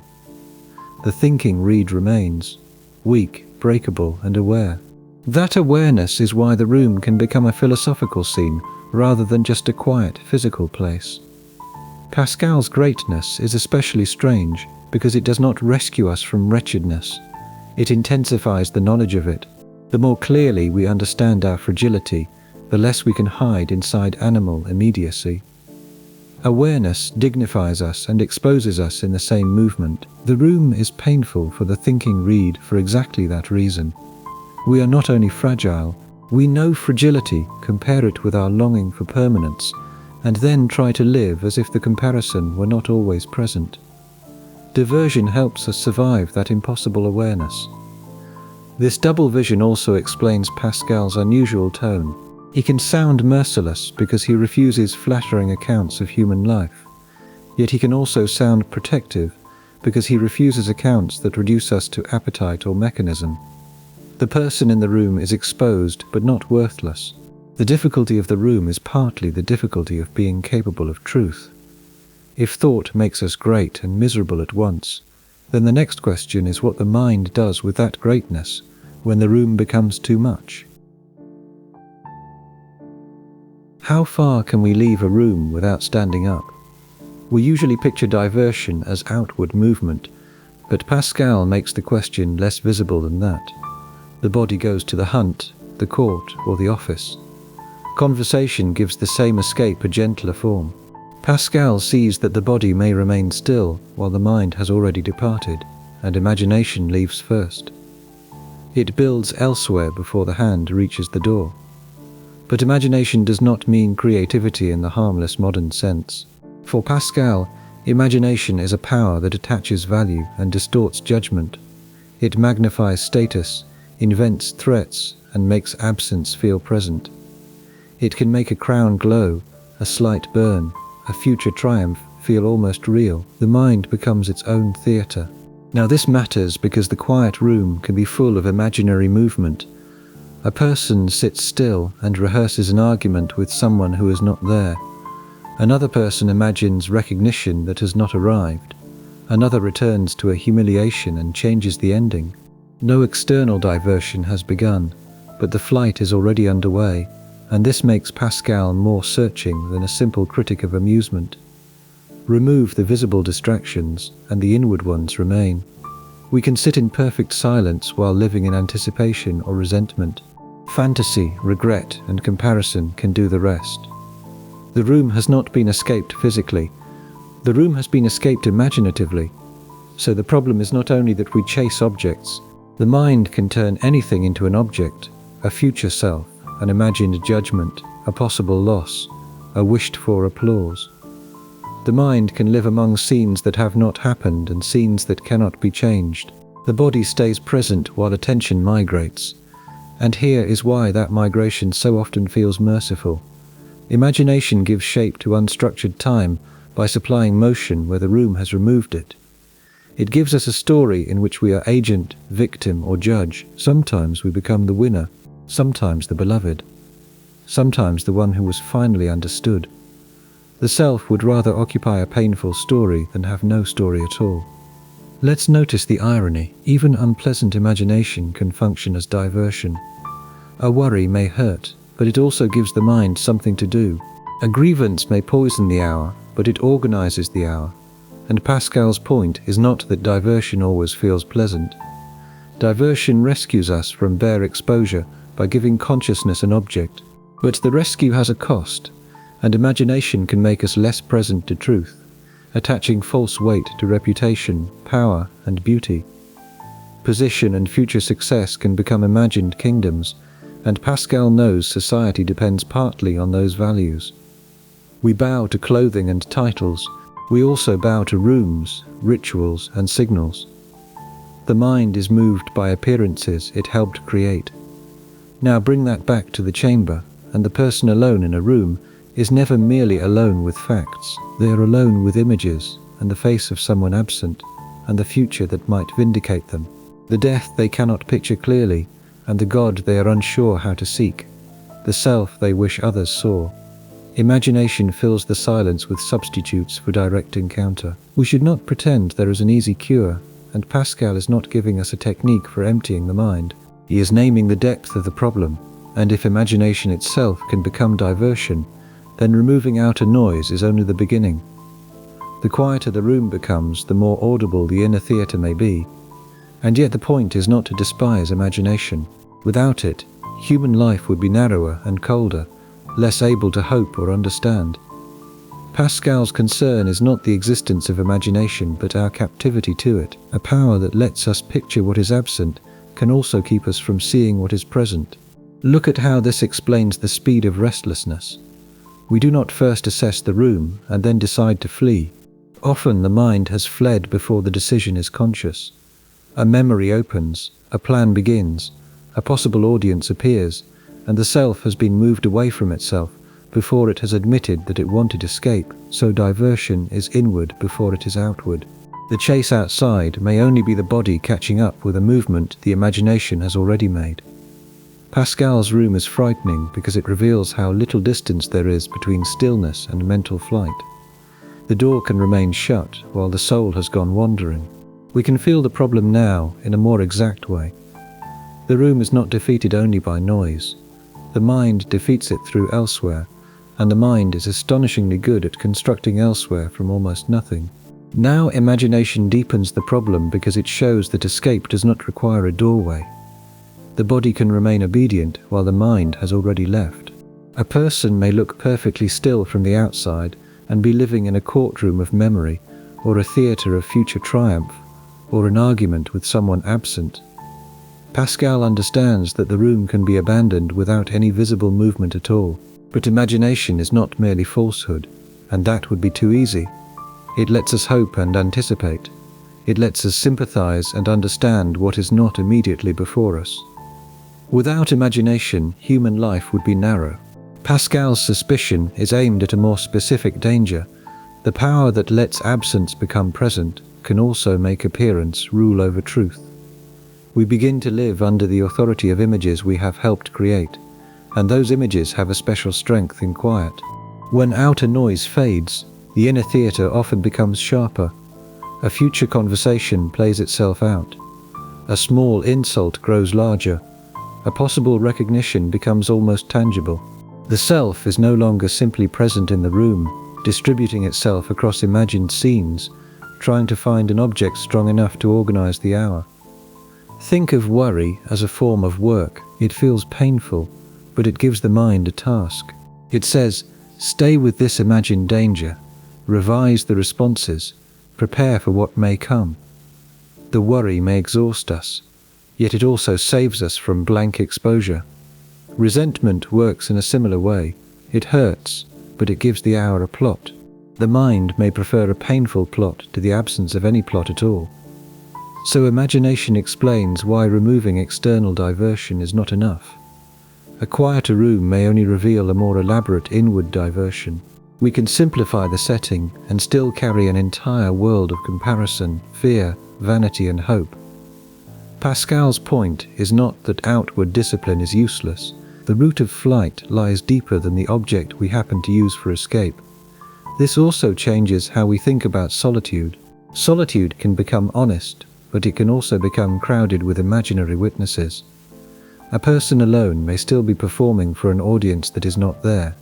The thinking reed remains, weak, breakable, and aware. That awareness is why the room can become a philosophical scene rather than just a quiet physical place. Pascal's greatness is especially strange because it does not rescue us from wretchedness. It intensifies the knowledge of it. The more clearly we understand our fragility, the less we can hide inside animal immediacy. Awareness dignifies us and exposes us in the same movement. The room is painful for the thinking reed for exactly that reason. We are not only fragile, we know fragility, compare it with our longing for permanence, and then try to live as if the comparison were not always present. Diversion helps us survive that impossible awareness. This double vision also explains Pascal's unusual tone. He can sound merciless because he refuses flattering accounts of human life, yet he can also sound protective because he refuses accounts that reduce us to appetite or mechanism. The person in the room is exposed but not worthless. The difficulty of the room is partly the difficulty of being capable of truth. If thought makes us great and miserable at once, then the next question is what the mind does with that greatness when the room becomes too much. How far can we leave a room without standing up? We usually picture diversion as outward movement, but Pascal makes the question less visible than that. The body goes to the hunt, the court, or the office. Conversation gives the same escape a gentler form. Pascal sees that the body may remain still while the mind has already departed, and imagination leaves first. It builds elsewhere before the hand reaches the door. But imagination does not mean creativity in the harmless modern sense. For Pascal, imagination is a power that attaches value and distorts judgment. It magnifies status, invents threats, and makes absence feel present. It can make a crown glow, a slight burn, a future triumph feel almost real. The mind becomes its own theatre. Now this matters because the quiet room can be full of imaginary movement. A person sits still and rehearses an argument with someone who is not there. Another person imagines recognition that has not arrived. Another returns to a humiliation and changes the ending. No external diversion has begun, but the flight is already underway, and this makes Pascal more searching than a simple critic of amusement. Remove the visible distractions, and the inward ones remain. We can sit in perfect silence while living in anticipation or resentment. Fantasy, regret, and comparison can do the rest. The room has not been escaped physically. The room has been escaped imaginatively. So the problem is not only that we chase objects. The mind can turn anything into an object, a future self, an imagined judgment, a possible loss, a wished-for applause. The mind can live among scenes that have not happened and scenes that cannot be changed. The body stays present while attention migrates. And here is why that migration so often feels merciful. Imagination gives shape to unstructured time by supplying motion where the room has removed it. It gives us a story in which we are agent, victim, or judge. Sometimes we become the winner, sometimes the beloved, sometimes the one who was finally understood. The self would rather occupy a painful story than have no story at all. Let's notice the irony. Even unpleasant imagination can function as diversion. A worry may hurt, but it also gives the mind something to do. A grievance may poison the hour, but it organizes the hour. And Pascal's point is not that diversion always feels pleasant. Diversion rescues us from bare exposure by giving consciousness an object. But the rescue has a cost, and imagination can make us less present to truth, attaching false weight to reputation, power, and beauty. Position and future success can become imagined kingdoms, and Pascal knows society depends partly on those values. We bow to clothing and titles. We also bow to rooms, rituals, and signals. The mind is moved by appearances it helped create. Now bring that back to the chamber, and the person alone in a room is never merely alone with facts. They are alone with images, and the face of someone absent, and the future that might vindicate them. The death they cannot picture clearly, and the God they are unsure how to seek. The self they wish others saw. Imagination fills the silence with substitutes for direct encounter. We should not pretend there is an easy cure, and Pascal is not giving us a technique for emptying the mind. He is naming the depth of the problem, and if imagination itself can become diversion, then removing outer noise is only the beginning. The quieter the room becomes, the more audible the inner theatre may be. And yet the point is not to despise imagination. Without it, human life would be narrower and colder, less able to hope or understand. Pascal's concern is not the existence of imagination, but our captivity to it. A power that lets us picture what is absent can also keep us from seeing what is present. Look at how this explains the speed of restlessness. We do not first assess the room and then decide to flee. Often the mind has fled before the decision is conscious. A memory opens, a plan begins, a possible audience appears, and the self has been moved away from itself before it has admitted that it wanted escape, so diversion is inward before it is outward. The chase outside may only be the body catching up with a movement the imagination has already made. Pascal's room is frightening because it reveals how little distance there is between stillness and mental flight. The door can remain shut while the soul has gone wandering. We can feel the problem now in a more exact way. The room is not defeated only by noise. The mind defeats it through elsewhere, and the mind is astonishingly good at constructing elsewhere from almost nothing. Now imagination deepens the problem because it shows that escape does not require a doorway. The body can remain obedient while the mind has already left. A person may look perfectly still from the outside and be living in a courtroom of memory, or a theatre of future triumph, or an argument with someone absent. Pascal understands that the room can be abandoned without any visible movement at all. But imagination is not merely falsehood, and that would be too easy. It lets us hope and anticipate. It lets us sympathize and understand what is not immediately before us. Without imagination, human life would be narrow. Pascal's suspicion is aimed at a more specific danger. The power that lets absence become present can also make appearance rule over truth. We begin to live under the authority of images we have helped create, and those images have a special strength in quiet. When outer noise fades, the inner theatre often becomes sharper. A future conversation plays itself out. A small insult grows larger. A possible recognition becomes almost tangible. The self is no longer simply present in the room, distributing itself across imagined scenes, trying to find an object strong enough to organize the hour. Think of worry as a form of work. It feels painful, but it gives the mind a task. It says, stay with this imagined danger, revise the responses, prepare for what may come. The worry may exhaust us, yet it also saves us from blank exposure. Resentment works in a similar way. It hurts, but it gives the hour a plot. The mind may prefer a painful plot to the absence of any plot at all. So imagination explains why removing external diversion is not enough. A quieter room may only reveal a more elaborate inward diversion. We can simplify the setting and still carry an entire world of comparison, fear, vanity and hope. Pascal's point is not that outward discipline is useless. The root of flight lies deeper than the object we happen to use for escape. This also changes how we think about solitude. Solitude can become honest, but it can also become crowded with imaginary witnesses. A person alone may still be performing for an audience that is not there.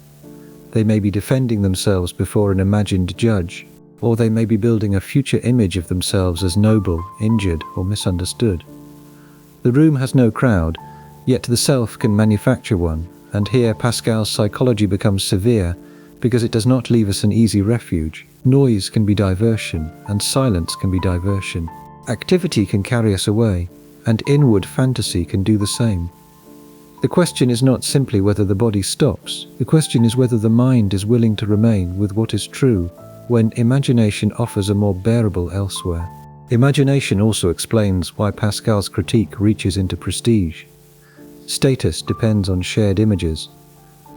They may be defending themselves before an imagined judge, or they may be building a future image of themselves as noble, injured, or misunderstood. The room has no crowd, yet the self can manufacture one, and here Pascal's psychology becomes severe because it does not leave us an easy refuge. Noise can be diversion, and silence can be diversion. Activity can carry us away, and inward fantasy can do the same. The question is not simply whether the body stops. The question is whether the mind is willing to remain with what is true when imagination offers a more bearable elsewhere. Imagination also explains why Pascal's critique reaches into prestige. Status depends on shared images.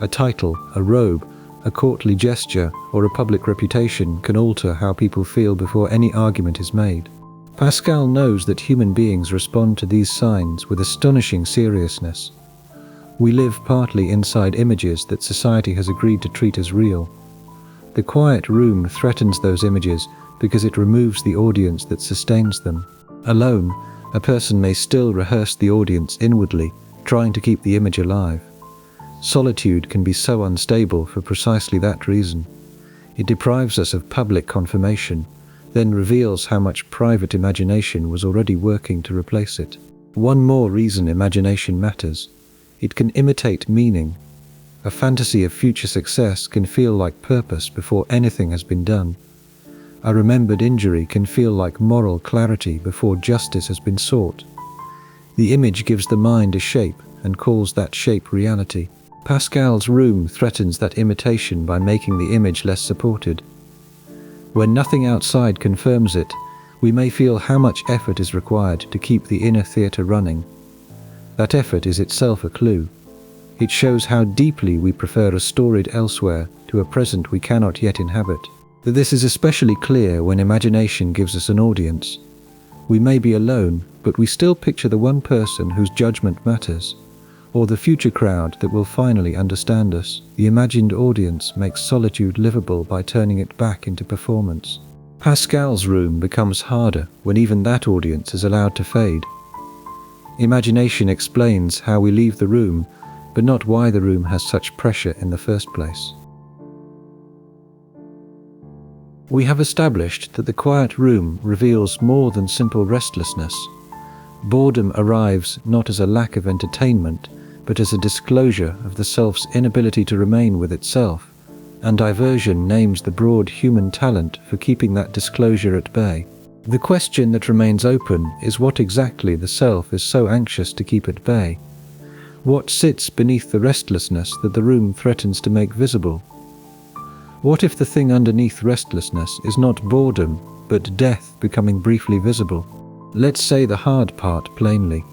A title, a robe, a courtly gesture, or a public reputation can alter how people feel before any argument is made. Pascal knows that human beings respond to these signs with astonishing seriousness. We live partly inside images that society has agreed to treat as real. The quiet room threatens those images because it removes the audience that sustains them. Alone, a person may still rehearse the audience inwardly, trying to keep the image alive. Solitude can be so unstable for precisely that reason. It deprives us of public confirmation, then reveals how much private imagination was already working to replace it. One more reason imagination matters. It can imitate meaning. A fantasy of future success can feel like purpose before anything has been done. A remembered injury can feel like moral clarity before justice has been sought. The image gives the mind a shape and calls that shape reality. Pascal's room threatens that imitation by making the image less supported. When nothing outside confirms it, we may feel how much effort is required to keep the inner theatre running. That effort is itself a clue. It shows how deeply we prefer a storied elsewhere to a present we cannot yet inhabit. This is especially clear when imagination gives us an audience. We may be alone, but we still picture the one person whose judgment matters, or the future crowd that will finally understand us. The imagined audience makes solitude livable by turning it back into performance. Pascal's room becomes harder when even that audience is allowed to fade. Imagination explains how we leave the room, but not why the room has such pressure in the first place. We have established that the quiet room reveals more than simple restlessness. Boredom arrives not as a lack of entertainment, but as a disclosure of the self's inability to remain with itself, and diversion names the broad human talent for keeping that disclosure at bay. The question that remains open is what exactly the self is so anxious to keep at bay. What sits beneath the restlessness that the room threatens to make visible? What if the thing underneath restlessness is not boredom, but death becoming briefly visible? Let's say the hard part plainly.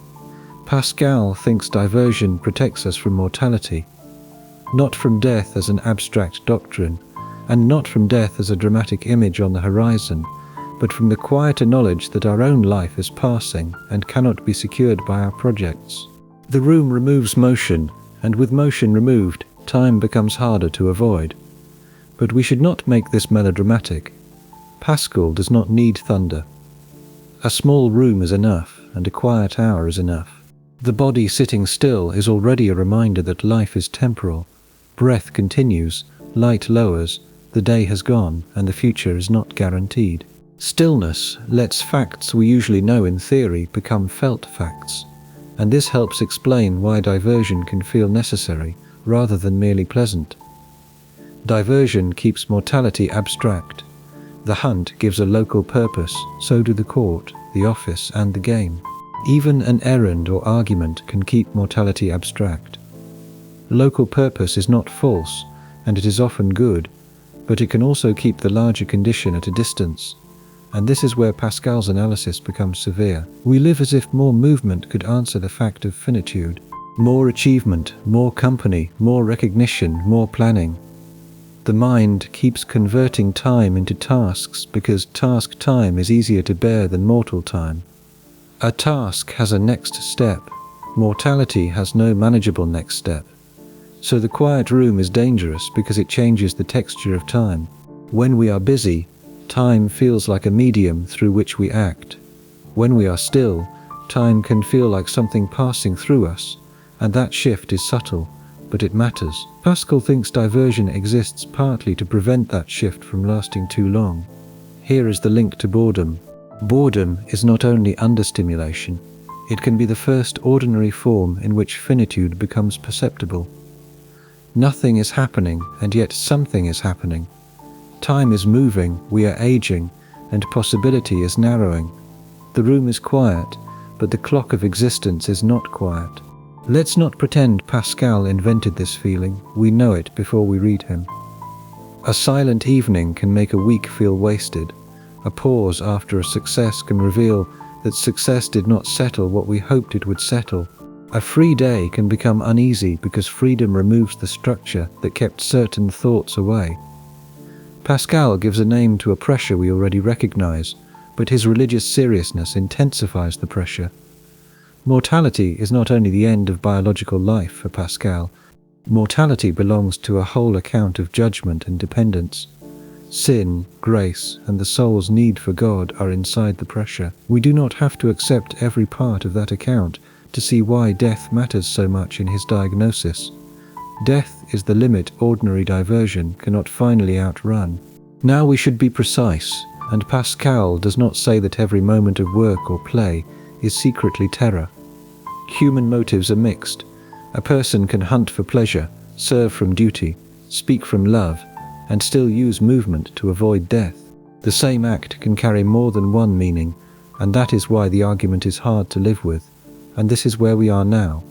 Pascal thinks diversion protects us from mortality, not from death as an abstract doctrine, and not from death as a dramatic image on the horizon, but from the quieter knowledge that our own life is passing and cannot be secured by our projects. The room removes motion, and with motion removed, time becomes harder to avoid. But we should not make this melodramatic. Pascal does not need thunder. A small room is enough, and a quiet hour is enough. The body sitting still is already a reminder that life is temporal. Breath continues, light lowers, the day has gone, and the future is not guaranteed. Stillness lets facts we usually know in theory become felt facts, and this helps explain why diversion can feel necessary rather than merely pleasant. Diversion keeps mortality abstract. The hunt gives a local purpose, so do the court, the office, and the game. Even an errand or argument can keep mortality abstract. Local purpose is not false, and it is often good, but it can also keep the larger condition at a distance, and this is where Pascal's analysis becomes severe. We live as if more movement could answer the fact of finitude. More achievement, more company, more recognition, more planning. The mind keeps converting time into tasks because task time is easier to bear than mortal time. A task has a next step. Mortality has no manageable next step. So the quiet room is dangerous because it changes the texture of time. When we are busy, time feels like a medium through which we act. When we are still, time can feel like something passing through us, and that shift is subtle, but it matters. Pascal thinks diversion exists partly to prevent that shift from lasting too long. Here is the link to boredom. Boredom is not only understimulation, it can be the first ordinary form in which finitude becomes perceptible. Nothing is happening, and yet something is happening. Time is moving, we are aging, and possibility is narrowing. The room is quiet, but the clock of existence is not quiet. Let's not pretend Pascal invented this feeling, we know it before we read him. A silent evening can make a week feel wasted. A pause after a success can reveal that success did not settle what we hoped it would settle. A free day can become uneasy because freedom removes the structure that kept certain thoughts away. Pascal gives a name to a pressure we already recognize, but his religious seriousness intensifies the pressure. Mortality is not only the end of biological life for Pascal. Mortality belongs to a whole account of judgment and dependence. Sin, grace, and the soul's need for God are inside the pressure. We do not have to accept every part of that account to see why death matters so much in his diagnosis. Death is the limit ordinary diversion cannot finally outrun. Now we should be precise, and Pascal does not say that every moment of work or play is secretly terror. Human motives are mixed. A person can hunt for pleasure, serve from duty, speak from love, and still use movement to avoid death. The same act can carry more than one meaning, and that is why the argument is hard to live with, and this is where we are now.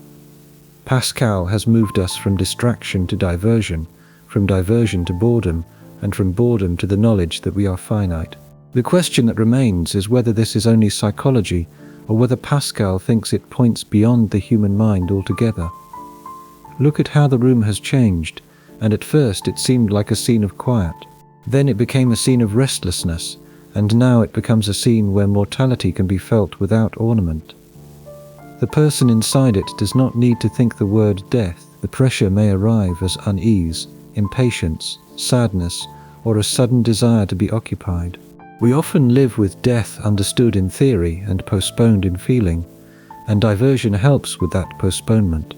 Pascal has moved us from distraction to diversion, from diversion to boredom, and from boredom to the knowledge that we are finite. The question that remains is whether this is only psychology, or whether Pascal thinks it points beyond the human mind altogether. Look at how the room has changed, and at first it seemed like a scene of quiet. Then it became a scene of restlessness, and now it becomes a scene where mortality can be felt without ornament. The person inside it does not need to think the word death. The pressure may arrive as unease, impatience, sadness, or a sudden desire to be occupied. We often live with death understood in theory and postponed in feeling, and diversion helps with that postponement.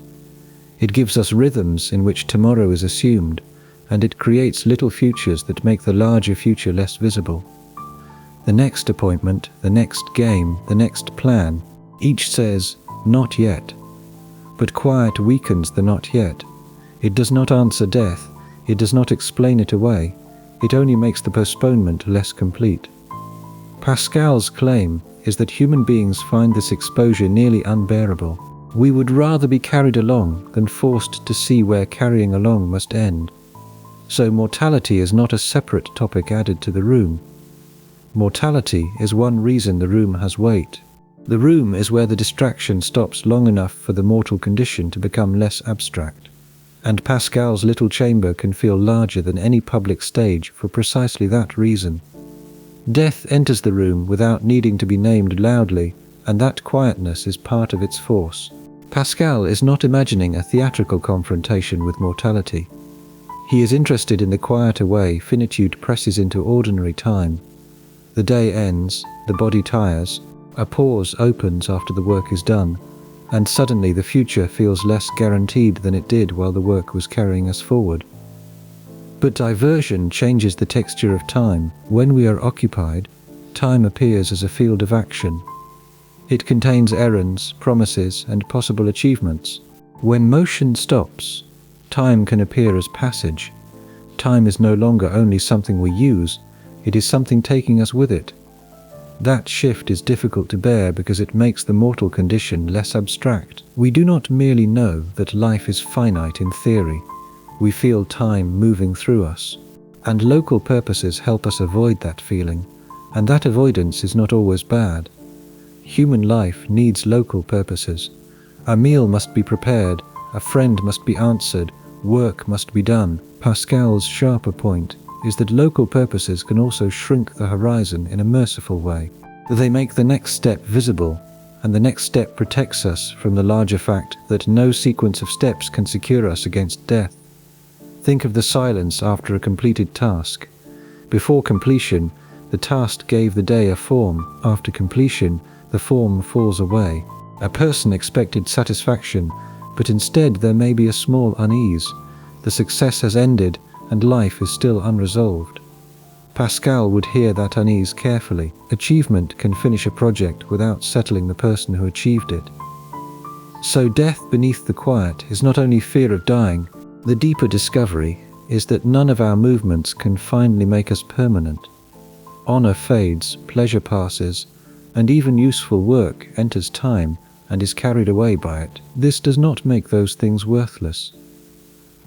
It gives us rhythms in which tomorrow is assumed, and it creates little futures that make the larger future less visible. The next appointment, the next game, the next plan, each says, "Not yet." But quiet weakens the not yet. It does not answer death, it does not explain it away, it only makes the postponement less complete. Pascal's claim is that human beings find this exposure nearly unbearable. We would rather be carried along than forced to see where carrying along must end. So mortality is not a separate topic added to the room. Mortality is one reason the room has weight. The room is where the distraction stops long enough for the mortal condition to become less abstract. And Pascal's little chamber can feel larger than any public stage for precisely that reason. Death enters the room without needing to be named loudly, and that quietness is part of its force. Pascal is not imagining a theatrical confrontation with mortality. He is interested in the quieter way finitude presses into ordinary time. The day ends, the body tires, a pause opens after the work is done, and suddenly the future feels less guaranteed than it did while the work was carrying us forward. But diversion changes the texture of time. When we are occupied, time appears as a field of action. It contains errands, promises, and possible achievements. When motion stops, time can appear as passage. Time is no longer only something we use, it is something taking us with it. That shift is difficult to bear because it makes the mortal condition less abstract. We do not merely know that life is finite in theory. We feel time moving through us. And local purposes help us avoid that feeling, and that avoidance is not always bad. Human life needs local purposes. A meal must be prepared, a friend must be answered, work must be done. Pascal's sharper point is that local purposes can also shrink the horizon in a merciful way. They make the next step visible, and the next step protects us from the larger fact that no sequence of steps can secure us against death. Think of the silence after a completed task. Before completion, the task gave the day a form. After completion, the form falls away. A person expected satisfaction, but instead there may be a small unease. The success has ended, and life is still unresolved. Pascal would hear that unease carefully. Achievement can finish a project without settling the person who achieved it. So death beneath the quiet is not only fear of dying. The deeper discovery is that none of our movements can finally make us permanent. Honor fades, pleasure passes, and even useful work enters time and is carried away by it. This does not make those things worthless.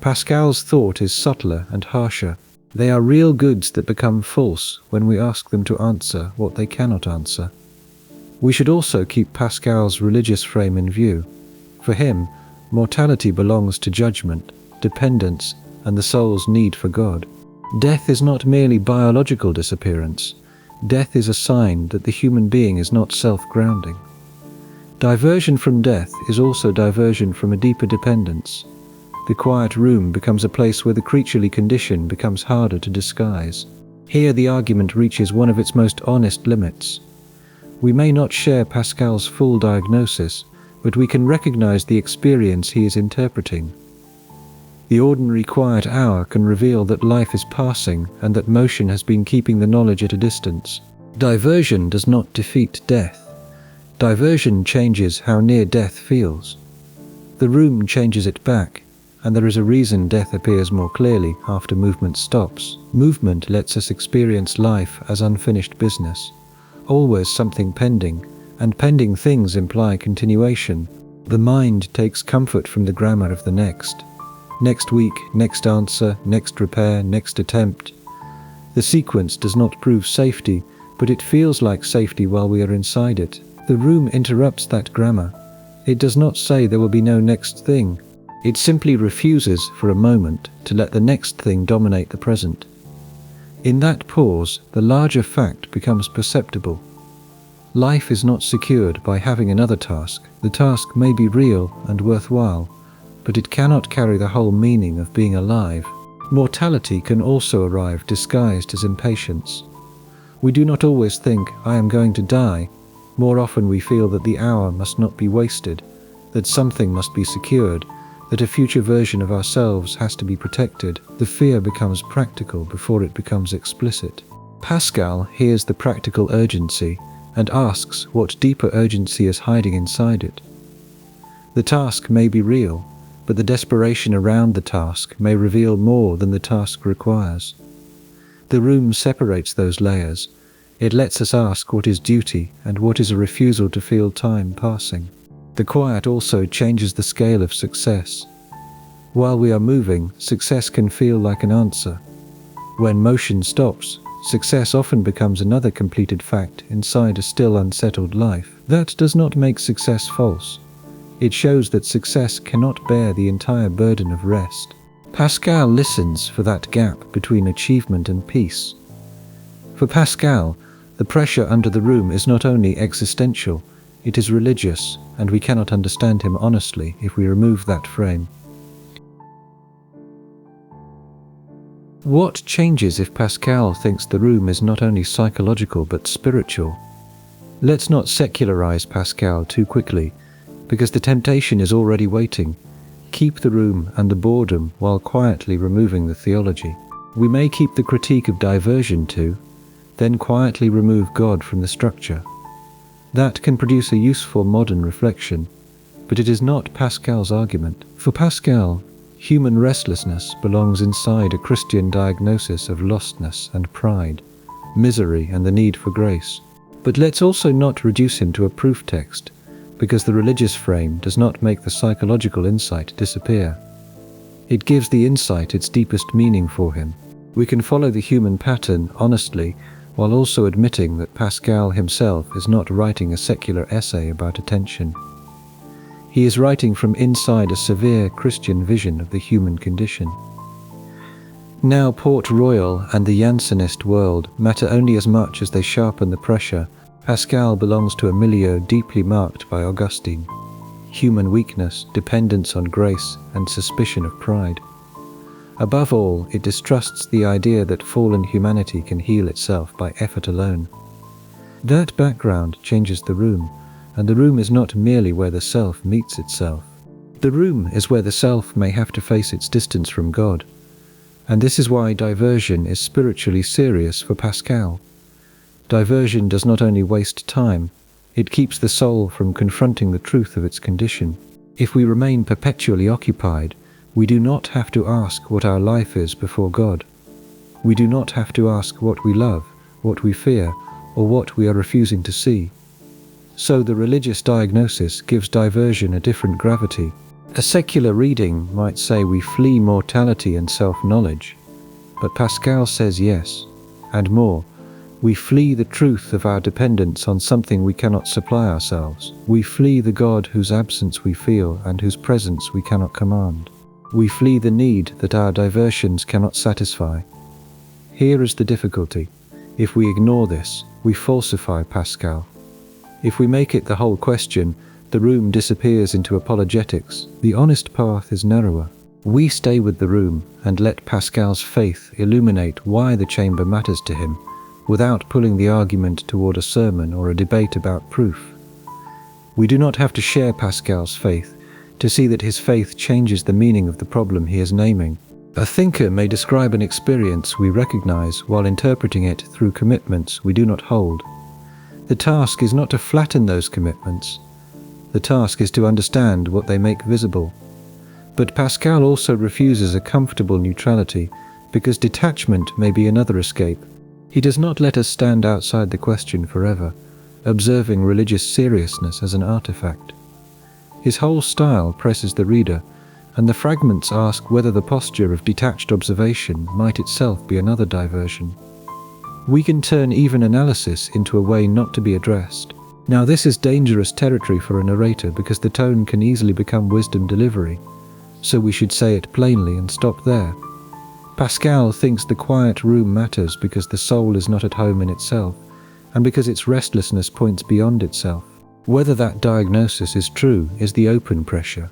Pascal's thought is subtler and harsher. They are real goods that become false when we ask them to answer what they cannot answer. We should also keep Pascal's religious frame in view. For him, mortality belongs to judgment, dependence, and the soul's need for God. Death is not merely biological disappearance. Death is a sign that the human being is not self-grounding. Diversion from death is also diversion from a deeper dependence. The quiet room becomes a place where the creaturely condition becomes harder to disguise. Here the argument reaches one of its most honest limits. We may not share Pascal's full diagnosis, but we can recognize the experience he is interpreting. The ordinary quiet hour can reveal that life is passing and that motion has been keeping the knowledge at a distance. Diversion does not defeat death. Diversion changes how near death feels. The room changes it back, and there is a reason death appears more clearly after movement stops. Movement lets us experience life as unfinished business, always something pending, and pending things imply continuation. The mind takes comfort from the grammar of the next. Next week, next answer, next repair, next attempt. The sequence does not prove safety, but it feels like safety while we are inside it. The room interrupts that grammar. It does not say there will be no next thing. It simply refuses for a moment to let the next thing dominate the present. In that pause, the larger fact becomes perceptible. Life is not secured by having another task. The task may be real and worthwhile, but it cannot carry the whole meaning of being alive. Mortality can also arrive disguised as impatience. We do not always think, "I am going to die." More often we feel that the hour must not be wasted, that something must be secured, that a future version of ourselves has to be protected. The fear becomes practical before it becomes explicit. Pascal hears the practical urgency and asks what deeper urgency is hiding inside it. The task may be real, but the desperation around the task may reveal more than the task requires. The room separates those layers. It lets us ask what is duty and what is a refusal to feel time passing. The quiet also changes the scale of success. While we are moving, success can feel like an answer. When motion stops, success often becomes another completed fact inside a still unsettled life. That does not make success false. It shows that success cannot bear the entire burden of rest. Pascal listens for that gap between achievement and peace. For Pascal, the pressure under the room is not only existential, it is religious, and we cannot understand him honestly if we remove that frame. What changes if Pascal thinks the room is not only psychological but spiritual? Let's not secularize Pascal too quickly, because the temptation is already waiting. Keep the room and the boredom while quietly removing the theology. We may keep the critique of diversion too, then quietly remove God from the structure. That can produce a useful modern reflection, but it is not Pascal's argument. For Pascal, human restlessness belongs inside a Christian diagnosis of lostness and pride, misery and the need for grace. But let's also not reduce him to a proof text, because the religious frame does not make the psychological insight disappear. It gives the insight its deepest meaning for him. We can follow the human pattern honestly, while also admitting that Pascal himself is not writing a secular essay about attention. He is writing from inside a severe Christian vision of the human condition. Now Port Royal and the Jansenist world matter only as much as they sharpen the pressure. Pascal belongs to a milieu deeply marked by Augustine: human weakness, dependence on grace, and suspicion of pride. Above all, it distrusts the idea that fallen humanity can heal itself by effort alone. That background changes the room, and the room is not merely where the self meets itself. The room is where the self may have to face its distance from God. And this is why diversion is spiritually serious for Pascal. Diversion does not only waste time, it keeps the soul from confronting the truth of its condition. If we remain perpetually occupied, we do not have to ask what our life is before God. We do not have to ask what we love, what we fear, or what we are refusing to see. So the religious diagnosis gives diversion a different gravity. A secular reading might say we flee mortality and self-knowledge, but Pascal says yes, and more. We flee the truth of our dependence on something we cannot supply ourselves. We flee the God whose absence we feel and whose presence we cannot command. We flee the need that our diversions cannot satisfy. Here is the difficulty. If we ignore this, we falsify Pascal. If we make it the whole question, the room disappears into apologetics. The honest path is narrower. We stay with the room and let Pascal's faith illuminate why the chamber matters to him, without pulling the argument toward a sermon or a debate about proof. We do not have to share Pascal's faith to see that his faith changes the meaning of the problem he is naming. A thinker may describe an experience we recognize while interpreting it through commitments we do not hold. The task is not to flatten those commitments. The task is to understand what they make visible. But Pascal also refuses a comfortable neutrality because detachment may be another escape. He does not let us stand outside the question forever, observing religious seriousness as an artifact. His whole style presses the reader, and the fragments ask whether the posture of detached observation might itself be another diversion. We can turn even analysis into a way not to be addressed. Now this is dangerous territory for a narrator because the tone can easily become wisdom delivery, so we should say it plainly and stop there. Pascal thinks the quiet room matters because the soul is not at home in itself, and because its restlessness points beyond itself. Whether that diagnosis is true is the open pressure.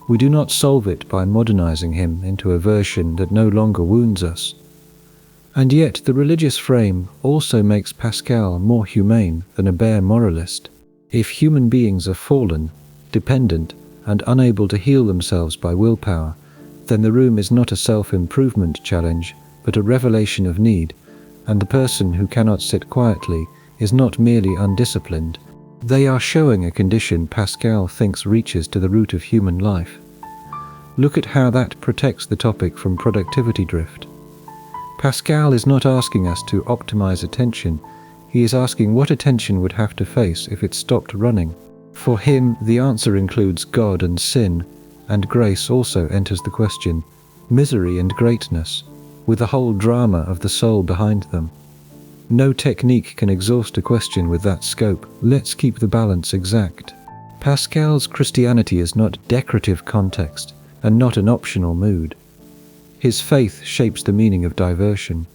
We do not solve it by modernizing him into a version that no longer wounds us. And yet the religious frame also makes Pascal more humane than a bare moralist. If human beings are fallen, dependent, and unable to heal themselves by willpower, then the room is not a self-improvement challenge, but a revelation of need, and the person who cannot sit quietly is not merely undisciplined. They are showing a condition Pascal thinks reaches to the root of human life. Look at how that protects the topic from productivity drift. Pascal is not asking us to optimize attention, he is asking what attention would have to face if it stopped running. For him, the answer includes God and sin, and grace also enters the question, misery and greatness, with the whole drama of the soul behind them. No technique can exhaust a question with that scope. Let's keep the balance exact. Pascal's Christianity is not decorative context, and not an optional mood. His faith shapes the meaning of diversion,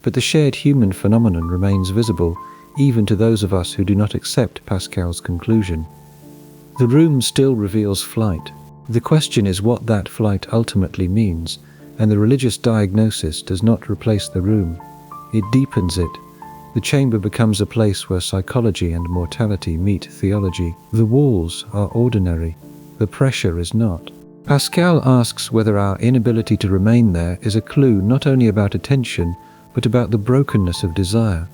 but the shared human phenomenon remains visible even to those of us who do not accept Pascal's conclusion. The room still reveals flight. The question is what that flight ultimately means, and the religious diagnosis does not replace the room. It deepens it. The chamber becomes a place where psychology and mortality meet theology. The walls are ordinary. The pressure is not. Pascal asks whether our inability to remain there is a clue not only about attention, but about the brokenness of desire.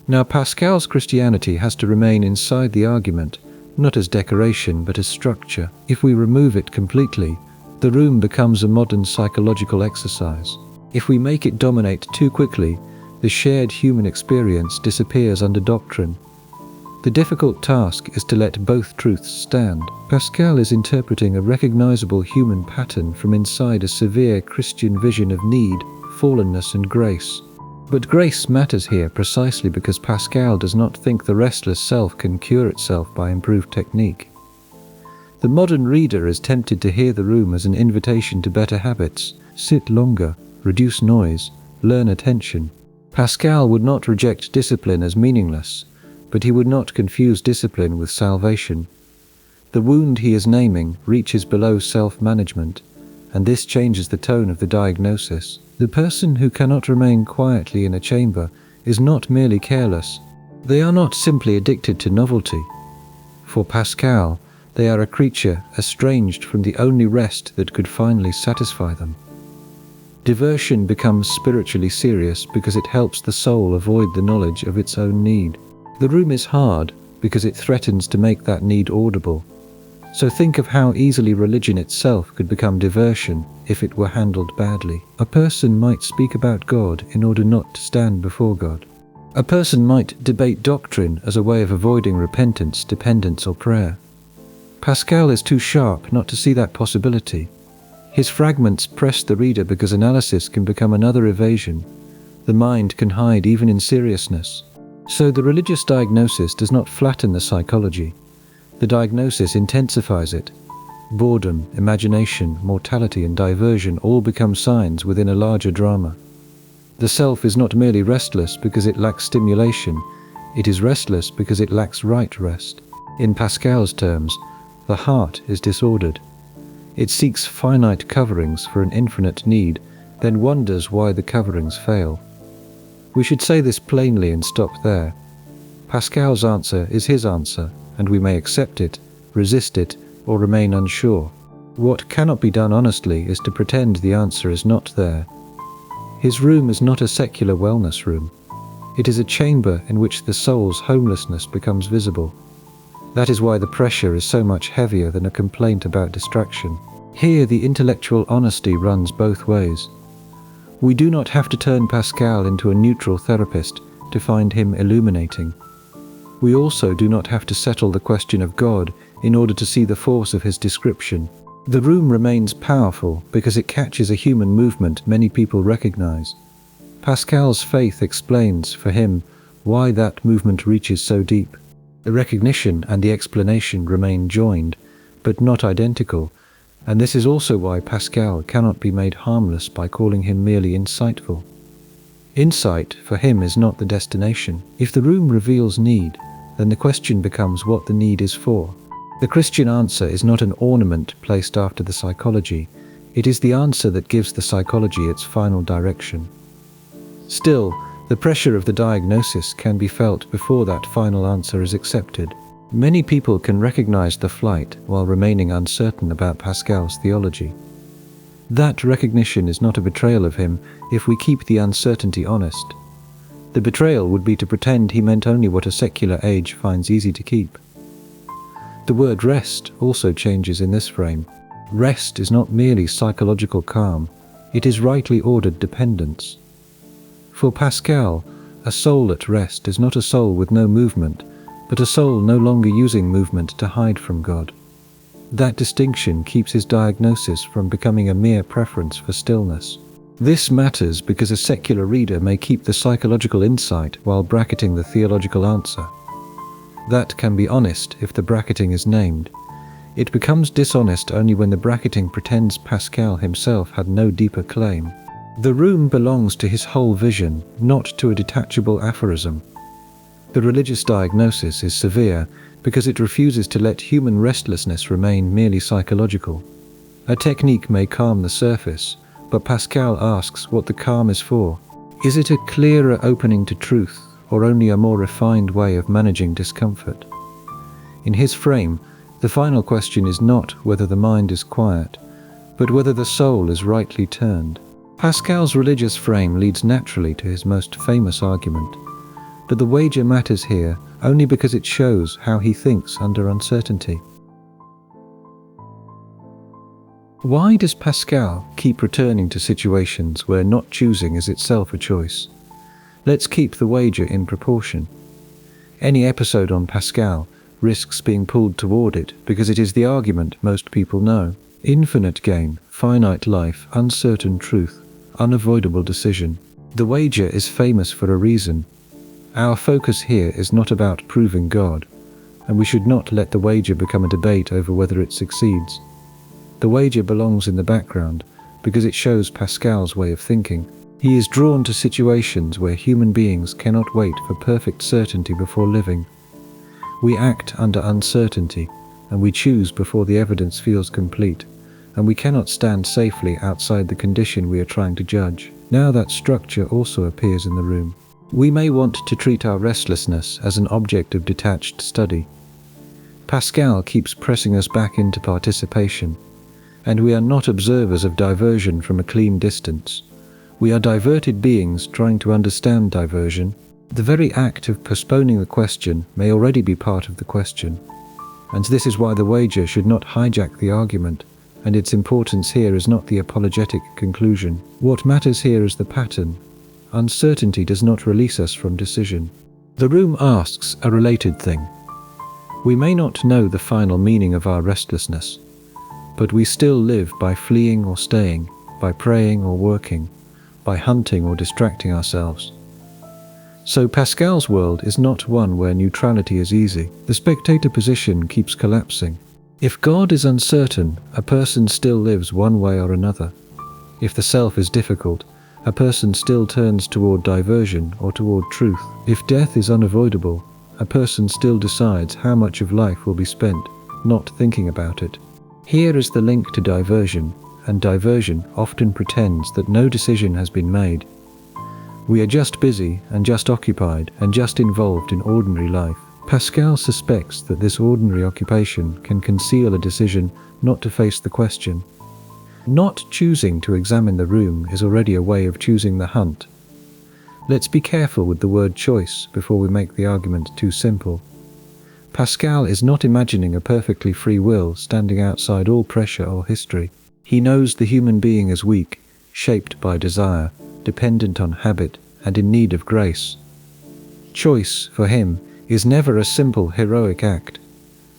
Now Pascal's Christianity has to remain inside the argument, not as decoration but as structure. If we remove it completely, the room becomes a modern psychological exercise. If we make it dominate too quickly, the shared human experience disappears under doctrine. The difficult task is to let both truths stand. Pascal is interpreting a recognizable human pattern from inside a severe Christian vision of need, fallenness and grace. But grace matters here precisely because Pascal does not think the restless self can cure itself by improved technique. The modern reader is tempted to hear the room as an invitation to better habits, sit longer, reduce noise, learn attention. Pascal would not reject discipline as meaningless, but he would not confuse discipline with salvation. The wound he is naming reaches below self-management, and this changes the tone of the diagnosis. The person who cannot remain quietly in a chamber is not merely careless. They are not simply addicted to novelty. For Pascal, they are a creature estranged from the only rest that could finally satisfy them. Diversion becomes spiritually serious because it helps the soul avoid the knowledge of its own need. The room is hard because it threatens to make that need audible. So think of how easily religion itself could become diversion if it were handled badly. A person might speak about God in order not to stand before God. A person might debate doctrine as a way of avoiding repentance, dependence, or prayer. Pascal is too sharp not to see that possibility. His fragments press the reader because analysis can become another evasion. The mind can hide even in seriousness. So the religious diagnosis does not flatten the psychology. The diagnosis intensifies it. Boredom, imagination, mortality, and diversion all become signs within a larger drama. The self is not merely restless because it lacks stimulation, it is restless because it lacks right rest. In Pascal's terms, the heart is disordered. It seeks finite coverings for an infinite need, then wonders why the coverings fail. We should say this plainly and stop there. Pascal's answer is his answer, and we may accept it, resist it, or remain unsure. What cannot be done honestly is to pretend the answer is not there. His room is not a secular wellness room. It is a chamber in which the soul's homelessness becomes visible. That is why the pressure is so much heavier than a complaint about distraction. Here the intellectual honesty runs both ways. We do not have to turn Pascal into a neutral therapist to find him illuminating. We also do not have to settle the question of God in order to see the force of his description. The room remains powerful because it catches a human movement many people recognize. Pascal's faith explains, for him, why that movement reaches so deep. The recognition and the explanation remain joined, but not identical, and this is also why Pascal cannot be made harmless by calling him merely insightful. Insight, for him, is not the destination. If the room reveals need, then the question becomes what the need is for. The Christian answer is not an ornament placed after the psychology. It is the answer that gives the psychology its final direction. Still, the pressure of the diagnosis can be felt before that final answer is accepted. Many people can recognize the flight while remaining uncertain about Pascal's theology. That recognition is not a betrayal of him if we keep the uncertainty honest. The betrayal would be to pretend he meant only what a secular age finds easy to keep. The word rest also changes in this frame. Rest is not merely psychological calm, it is rightly ordered dependence. For Pascal, a soul at rest is not a soul with no movement, but a soul no longer using movement to hide from God. That distinction keeps his diagnosis from becoming a mere preference for stillness. This matters because a secular reader may keep the psychological insight while bracketing the theological answer. That can be honest if the bracketing is named. It becomes dishonest only when the bracketing pretends Pascal himself had no deeper claim. The room belongs to his whole vision, not to a detachable aphorism. The religious diagnosis is severe because it refuses to let human restlessness remain merely psychological. A technique may calm the surface, but Pascal asks what the calm is for. Is it a clearer opening to truth, or only a more refined way of managing discomfort? In his frame, the final question is not whether the mind is quiet, but whether the soul is rightly turned. Pascal's religious frame leads naturally to his most famous argument, but the wager matters here only because it shows how he thinks under uncertainty. Why does Pascal keep returning to situations where not choosing is itself a choice? Let's keep the wager in proportion. Any episode on Pascal risks being pulled toward it because it is the argument most people know. Infinite gain, finite life, uncertain truth, unavoidable decision. The wager is famous for a reason. Our focus here is not about proving God, and we should not let the wager become a debate over whether it succeeds. The wager belongs in the background because it shows Pascal's way of thinking. He is drawn to situations where human beings cannot wait for perfect certainty before living. We act under uncertainty, and we choose before the evidence feels complete, and we cannot stand safely outside the condition we are trying to judge. Now that structure also appears in the room. We may want to treat our restlessness as an object of detached study. Pascal keeps pressing us back into participation, and we are not observers of diversion from a clean distance. We are diverted beings trying to understand diversion. The very act of postponing the question may already be part of the question, and this is why the wager should not hijack the argument, and its importance here is not the apologetic conclusion. What matters here is the pattern. Uncertainty does not release us from decision. The room asks a related thing. We may not know the final meaning of our restlessness, but we still live by fleeing or staying, by praying or working, by hunting or distracting ourselves. So Pascal's world is not one where neutrality is easy. The spectator position keeps collapsing. If God is uncertain, a person still lives one way or another. If the self is difficult, a person still turns toward diversion or toward truth. If death is unavoidable, a person still decides how much of life will be spent not thinking about it. Here is the link to diversion, and diversion often pretends that no decision has been made. We are just busy and just occupied and just involved in ordinary life. Pascal suspects that this ordinary occupation can conceal a decision not to face the question. Not choosing to examine the room is already a way of choosing the hunt. Let's be careful with the word choice before we make the argument too simple. Pascal is not imagining a perfectly free will standing outside all pressure or history. He knows the human being is weak, shaped by desire, dependent on habit, and in need of grace. Choice, for him, is never a simple heroic act.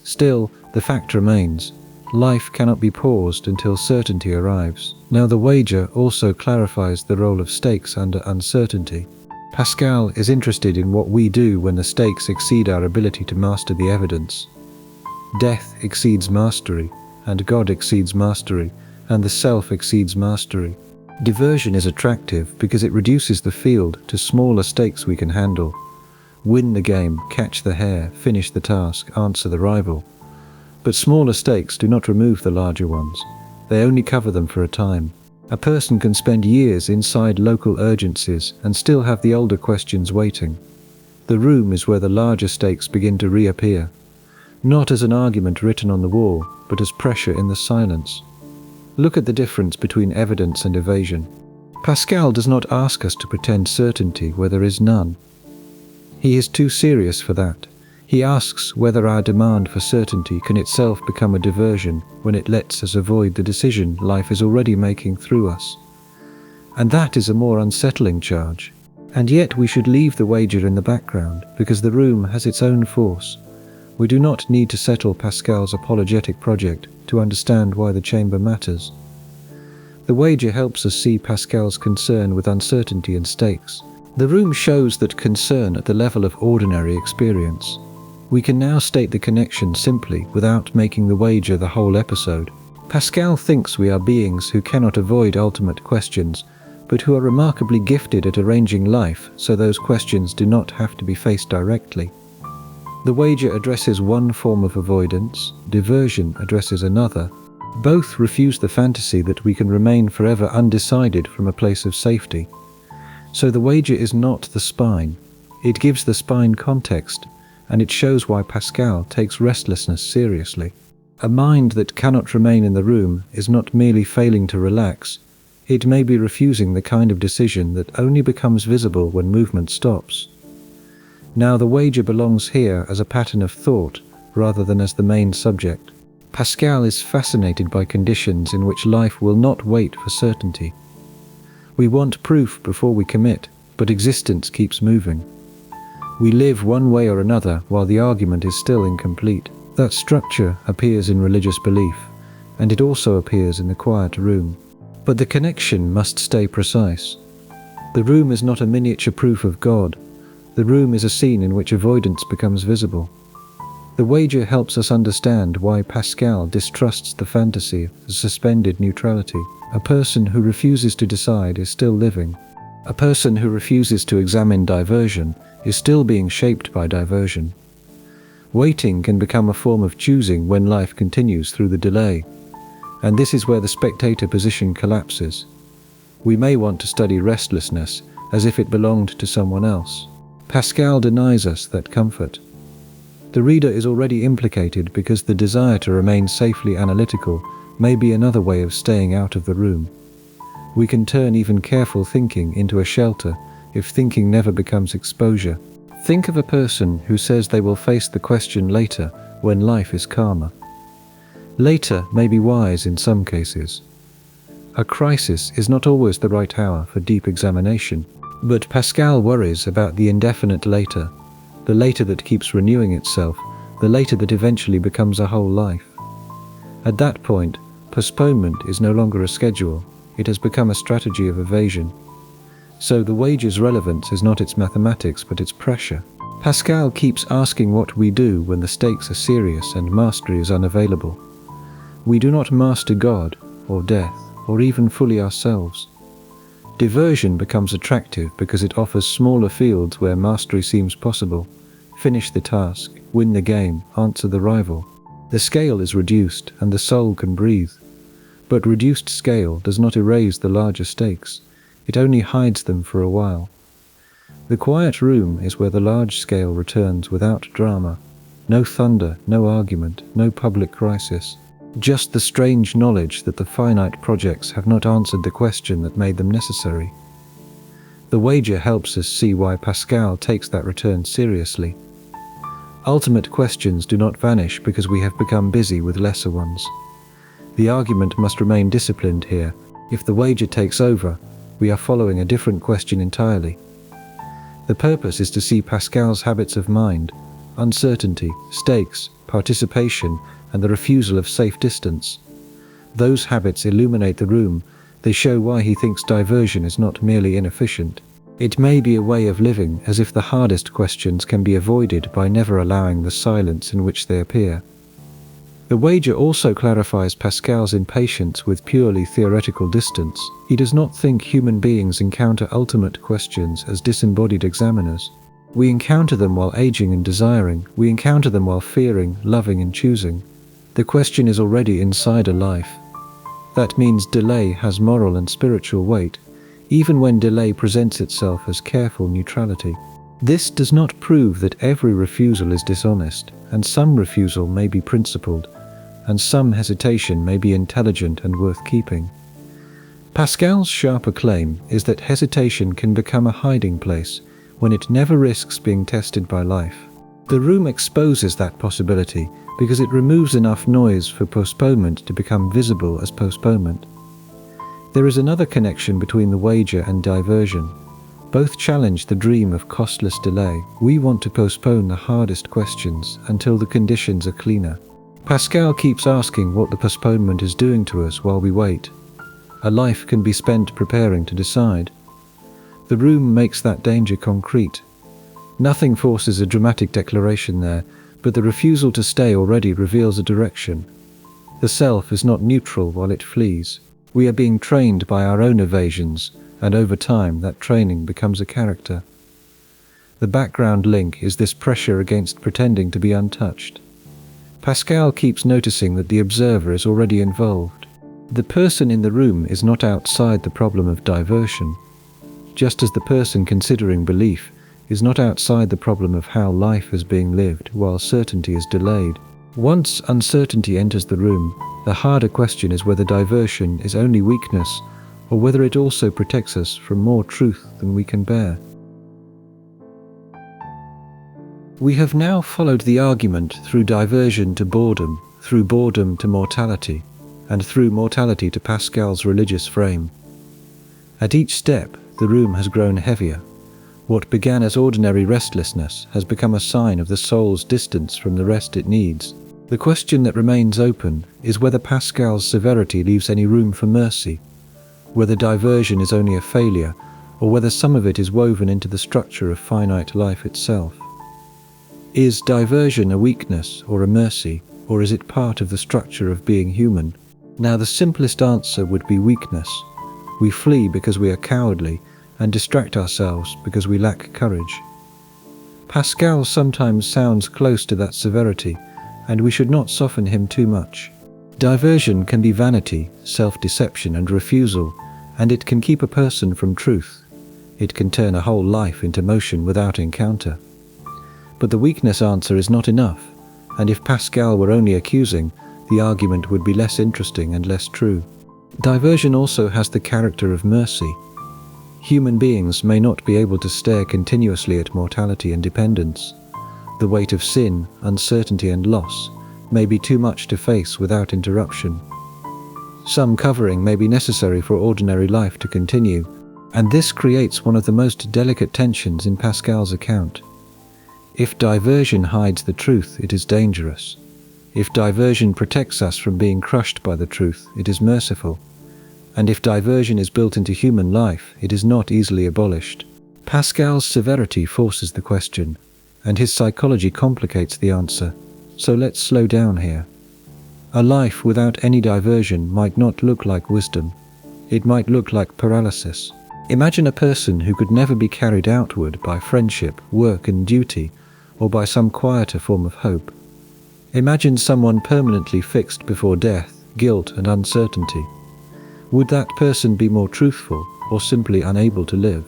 Still, the fact remains, life cannot be paused until certainty arrives. Now the wager also clarifies the role of stakes under uncertainty. Pascal is interested in what we do when the stakes exceed our ability to master the evidence. Death exceeds mastery, and God exceeds mastery, and the self exceeds mastery. Diversion is attractive because it reduces the field to smaller stakes we can handle. Win the game, catch the hare, finish the task, answer the rival. But smaller stakes do not remove the larger ones. They only cover them for a time. A person can spend years inside local urgencies and still have the older questions waiting. The room is where the larger stakes begin to reappear, not as an argument written on the wall, but as pressure in the silence. Look at the difference between evidence and evasion. Pascal does not ask us to pretend certainty where there is none. He is too serious for that. He asks whether our demand for certainty can itself become a diversion when it lets us avoid the decision life is already making through us. And that is a more unsettling charge. And yet we should leave the wager in the background, because the room has its own force. We do not need to settle Pascal's apologetic project to understand why the chamber matters. The wager helps us see Pascal's concern with uncertainty and stakes. The room shows that concern at the level of ordinary experience. We can now state the connection simply without making the wager the whole episode. Pascal thinks we are beings who cannot avoid ultimate questions, but who are remarkably gifted at arranging life so those questions do not have to be faced directly. The wager addresses one form of avoidance, diversion addresses another. Both refuse the fantasy that we can remain forever undecided from a place of safety. So the wager is not the spine. It gives the spine context, and it shows why Pascal takes restlessness seriously. A mind that cannot remain in the room is not merely failing to relax, it may be refusing the kind of decision that only becomes visible when movement stops. Now the wager belongs here as a pattern of thought rather than as the main subject. Pascal is fascinated by conditions in which life will not wait for certainty. We want proof before we commit, but existence keeps moving. We live one way or another while the argument is still incomplete. That structure appears in religious belief, and it also appears in the quiet room. But the connection must stay precise. The room is not a miniature proof of God. The room is a scene in which avoidance becomes visible. The wager helps us understand why Pascal distrusts the fantasy of suspended neutrality. A person who refuses to decide is still living. A person who refuses to examine diversion is still being shaped by diversion. Waiting can become a form of choosing when life continues through the delay. And this is where the spectator position collapses. We may want to study restlessness as if it belonged to someone else. Pascal denies us that comfort. The reader is already implicated because the desire to remain safely analytical may be another way of staying out of the room. We can turn even careful thinking into a shelter if thinking never becomes exposure. Think of a person who says they will face the question later when life is calmer. Later may be wise in some cases. A crisis is not always the right hour for deep examination, but Pascal worries about the indefinite later, the later that keeps renewing itself, the later that eventually becomes a whole life. At that point, postponement is no longer a schedule, it has become a strategy of evasion. So the wager's relevance is not its mathematics but its pressure. Pascal keeps asking what we do when the stakes are serious and mastery is unavailable. We do not master God, or death, or even fully ourselves. Diversion becomes attractive because it offers smaller fields where mastery seems possible. Finish the task, win the game, answer the rival. The scale is reduced and the soul can breathe. But reduced scale does not erase the larger stakes. It only hides them for a while. The quiet room is where the large scale returns without drama. No thunder, no argument, no public crisis. Just the strange knowledge that the finite projects have not answered the question that made them necessary. The wager helps us see why Pascal takes that return seriously. Ultimate questions do not vanish because we have become busy with lesser ones. The argument must remain disciplined here. If the wager takes over, we are following a different question entirely. The purpose is to see Pascal's habits of mind, uncertainty, stakes, participation, and the refusal of safe distance. Those habits illuminate the room. They show why he thinks diversion is not merely inefficient. It may be a way of living as if the hardest questions can be avoided by never allowing the silence in which they appear. The wager also clarifies Pascal's impatience with purely theoretical distance. He does not think human beings encounter ultimate questions as disembodied examiners. We encounter them while aging and desiring. We encounter them while fearing, loving, and choosing. The question is already inside a life. That means delay has moral and spiritual weight, even when delay presents itself as careful neutrality. This does not prove that every refusal is dishonest, and some refusal may be principled, and some hesitation may be intelligent and worth keeping. Pascal's sharper claim is that hesitation can become a hiding place when it never risks being tested by life. The room exposes that possibility because it removes enough noise for postponement to become visible as postponement. There is another connection between the wager and diversion. Both challenge the dream of costless delay. We want to postpone the hardest questions until the conditions are cleaner. Pascal keeps asking what the postponement is doing to us while we wait. A life can be spent preparing to decide. The room makes that danger concrete. Nothing forces a dramatic declaration there, but the refusal to stay already reveals a direction. The self is not neutral while it flees. We are being trained by our own evasions, and over time that training becomes a character. The background link is this pressure against pretending to be untouched. Pascal keeps noticing that the observer is already involved. The person in the room is not outside the problem of diversion, just as the person considering belief is not outside the problem of how life is being lived while certainty is delayed. Once uncertainty enters the room, the harder question is whether diversion is only weakness or whether it also protects us from more truth than we can bear. We have now followed the argument through diversion to boredom, through boredom to mortality, and through mortality to Pascal's religious frame. At each step, the room has grown heavier. What began as ordinary restlessness has become a sign of the soul's distance from the rest it needs. The question that remains open is whether Pascal's severity leaves any room for mercy, whether diversion is only a failure, or whether some of it is woven into the structure of finite life itself. Is diversion a weakness or a mercy, or is it part of the structure of being human? Now, the simplest answer would be weakness. We flee because we are cowardly, and distract ourselves because we lack courage. Pascal sometimes sounds close to that severity, and we should not soften him too much. Diversion can be vanity, self-deception, and refusal, and it can keep a person from truth. It can turn a whole life into motion without encounter. But the weakness answer is not enough, and if Pascal were only accusing, the argument would be less interesting and less true. Diversion also has the character of mercy. Human beings may not be able to stare continuously at mortality and dependence. The weight of sin, uncertainty, and loss may be too much to face without interruption. Some covering may be necessary for ordinary life to continue, and this creates one of the most delicate tensions in Pascal's account. If diversion hides the truth, it is dangerous. If diversion protects us from being crushed by the truth, it is merciful. And if diversion is built into human life, it is not easily abolished. Pascal's severity forces the question, and his psychology complicates the answer. So let's slow down here. A life without any diversion might not look like wisdom. It might look like paralysis. Imagine a person who could never be carried outward by friendship, work, and duty, or by some quieter form of hope. Imagine someone permanently fixed before death, guilt, and uncertainty. Would that person be more truthful, or simply unable to live?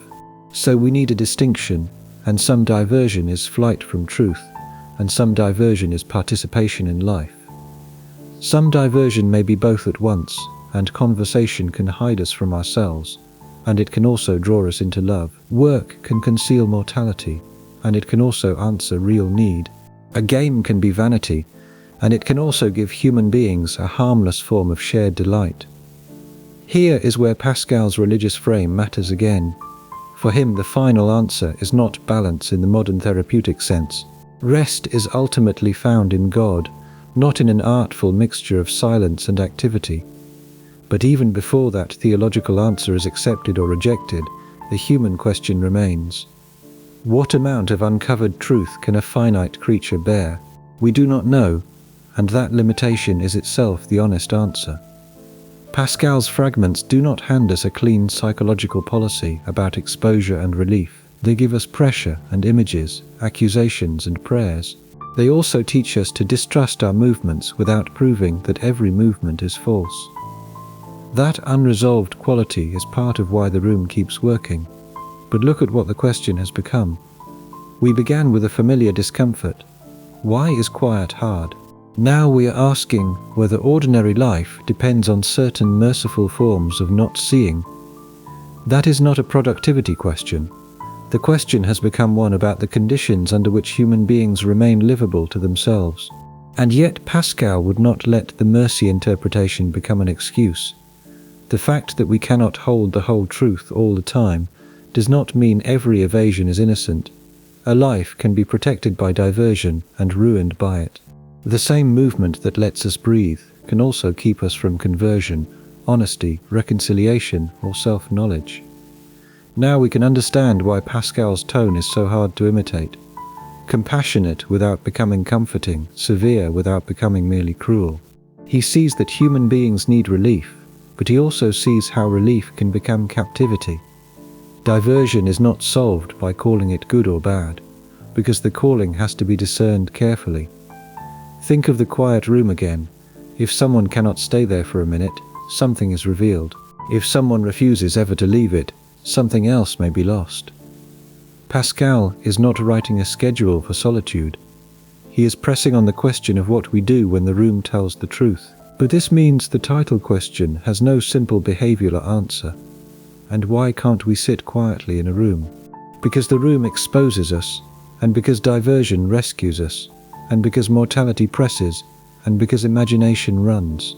So we need a distinction, and some diversion is flight from truth, and some diversion is participation in life. Some diversion may be both at once, and conversation can hide us from ourselves, and it can also draw us into love. Work can conceal mortality, and it can also answer real need. A game can be vanity, and it can also give human beings a harmless form of shared delight. Here is where Pascal's religious frame matters again. For him, the final answer is not balance in the modern therapeutic sense. Rest is ultimately found in God, not in an artful mixture of silence and activity. But even before that theological answer is accepted or rejected, the human question remains. What amount of uncovered truth can a finite creature bear? We do not know, and that limitation is itself the honest answer. Pascal's fragments do not hand us a clean psychological policy about exposure and relief. They give us pressure and images, accusations and prayers. They also teach us to distrust our movements without proving that every movement is false. That unresolved quality is part of why the room keeps working. But look at what the question has become. We began with a familiar discomfort. Why is quiet hard? Now we are asking whether ordinary life depends on certain merciful forms of not seeing. That is not a productivity question. The question has become one about the conditions under which human beings remain livable to themselves. And yet Pascal would not let the mercy interpretation become an excuse. The fact that we cannot hold the whole truth all the time does not mean every evasion is innocent. A life can be protected by diversion and ruined by it. The same movement that lets us breathe can also keep us from conversion, honesty, reconciliation, or self-knowledge. Now we can understand why Pascal's tone is so hard to imitate. Compassionate without becoming comforting, severe without becoming merely cruel. He sees that human beings need relief, but he also sees how relief can become captivity. Diversion is not solved by calling it good or bad, because the calling has to be discerned carefully. Think of the quiet room again. If someone cannot stay there for a minute, something is revealed. If someone refuses ever to leave it, something else may be lost. Pascal is not writing a schedule for solitude. He is pressing on the question of what we do when the room tells the truth. But this means the title question has no simple behavioral answer. And why can't we sit quietly in a room? Because the room exposes us, and because diversion rescues us, and because mortality presses, and because imagination runs.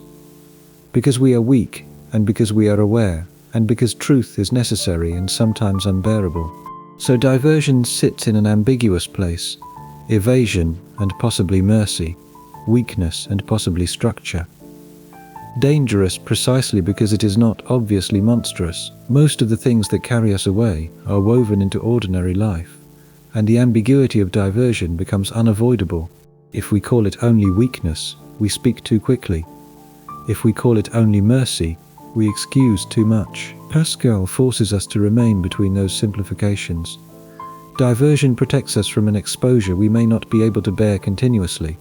Because we are weak, and because we are aware, and because truth is necessary and sometimes unbearable. So diversion sits in an ambiguous place, evasion and possibly mercy, weakness and possibly structure. Dangerous precisely because it is not obviously monstrous. Most of the things that carry us away are woven into ordinary life, and the ambiguity of diversion becomes unavoidable. If we call it only weakness, we speak too quickly. If we call it only mercy, we excuse too much. Pascal forces us to remain between those simplifications. Diversion protects us from an exposure we may not be able to bear continuously,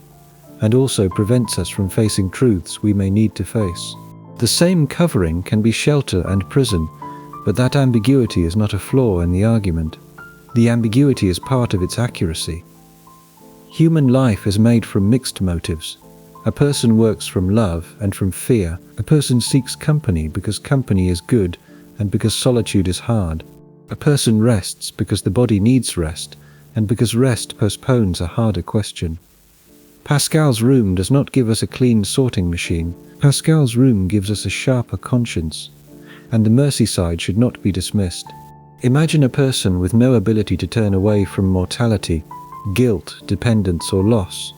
and also prevents us from facing truths we may need to face. The same covering can be shelter and prison, but that ambiguity is not a flaw in the argument. The ambiguity is part of its accuracy. Human life is made from mixed motives. A person works from love and from fear. A person seeks company because company is good and because solitude is hard. A person rests because the body needs rest and because rest postpones a harder question. Pascal's room does not give us a clean sorting machine. Pascal's room gives us a sharper conscience, and the mercy side should not be dismissed. Imagine a person with no ability to turn away from mortality, guilt, dependence, or loss.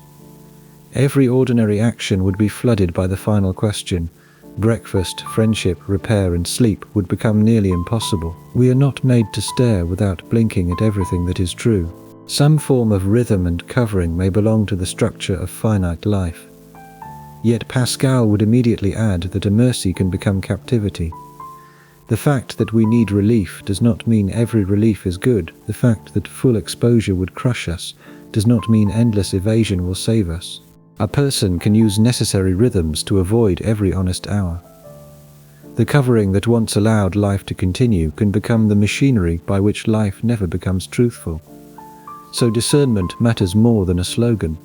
Every ordinary action would be flooded by the final question. Breakfast, friendship, repair, and sleep would become nearly impossible. We are not made to stare without blinking at everything that is true. Some form of rhythm and covering may belong to the structure of finite life. Yet Pascal would immediately add that a mercy can become captivity. The fact that we need relief does not mean every relief is good. The fact that full exposure would crush us does not mean endless evasion will save us. A person can use necessary rhythms to avoid every honest hour. The covering that once allowed life to continue can become the machinery by which life never becomes truthful. So discernment matters more than a slogan.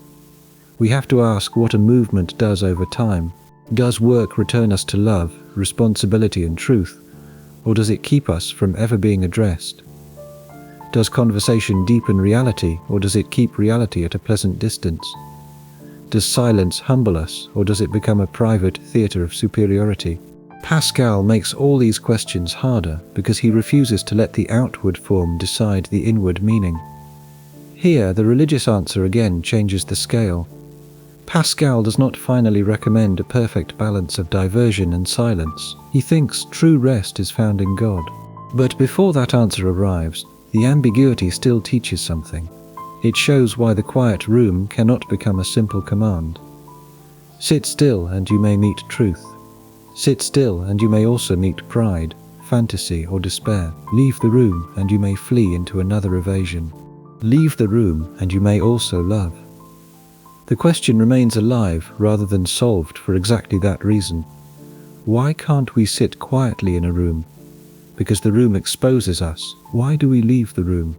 We have to ask what a movement does over time. Does work return us to love, responsibility, and truth? Or does it keep us from ever being addressed? Does conversation deepen reality, or does it keep reality at a pleasant distance? Does silence humble us, or does it become a private theatre of superiority? Pascal makes all these questions harder because he refuses to let the outward form decide the inward meaning. Here, the religious answer again changes the scale. Pascal does not finally recommend a perfect balance of diversion and silence. He thinks true rest is found in God. But before that answer arrives, the ambiguity still teaches something. It shows why the quiet room cannot become a simple command. Sit still and you may meet truth. Sit still and you may also meet pride, fantasy or despair. Leave the room and you may flee into another evasion. Leave the room and you may also love. The question remains alive rather than solved for exactly that reason. Why can't we sit quietly in a room? Because the room exposes us. Why do we leave the room?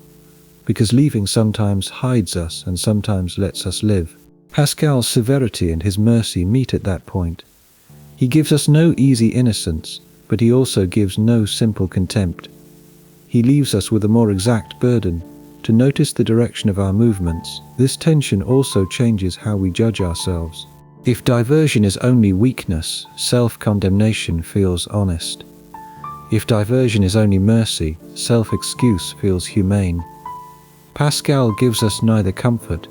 Because leaving sometimes hides us and sometimes lets us live. Pascal's severity and his mercy meet at that point. He gives us no easy innocence, but he also gives no simple contempt. He leaves us with a more exact burden, to notice the direction of our movements. This tension also changes how we judge ourselves. If diversion is only weakness, self-condemnation feels honest. If diversion is only mercy, self-excuse feels humane. Pascal gives us neither comfort.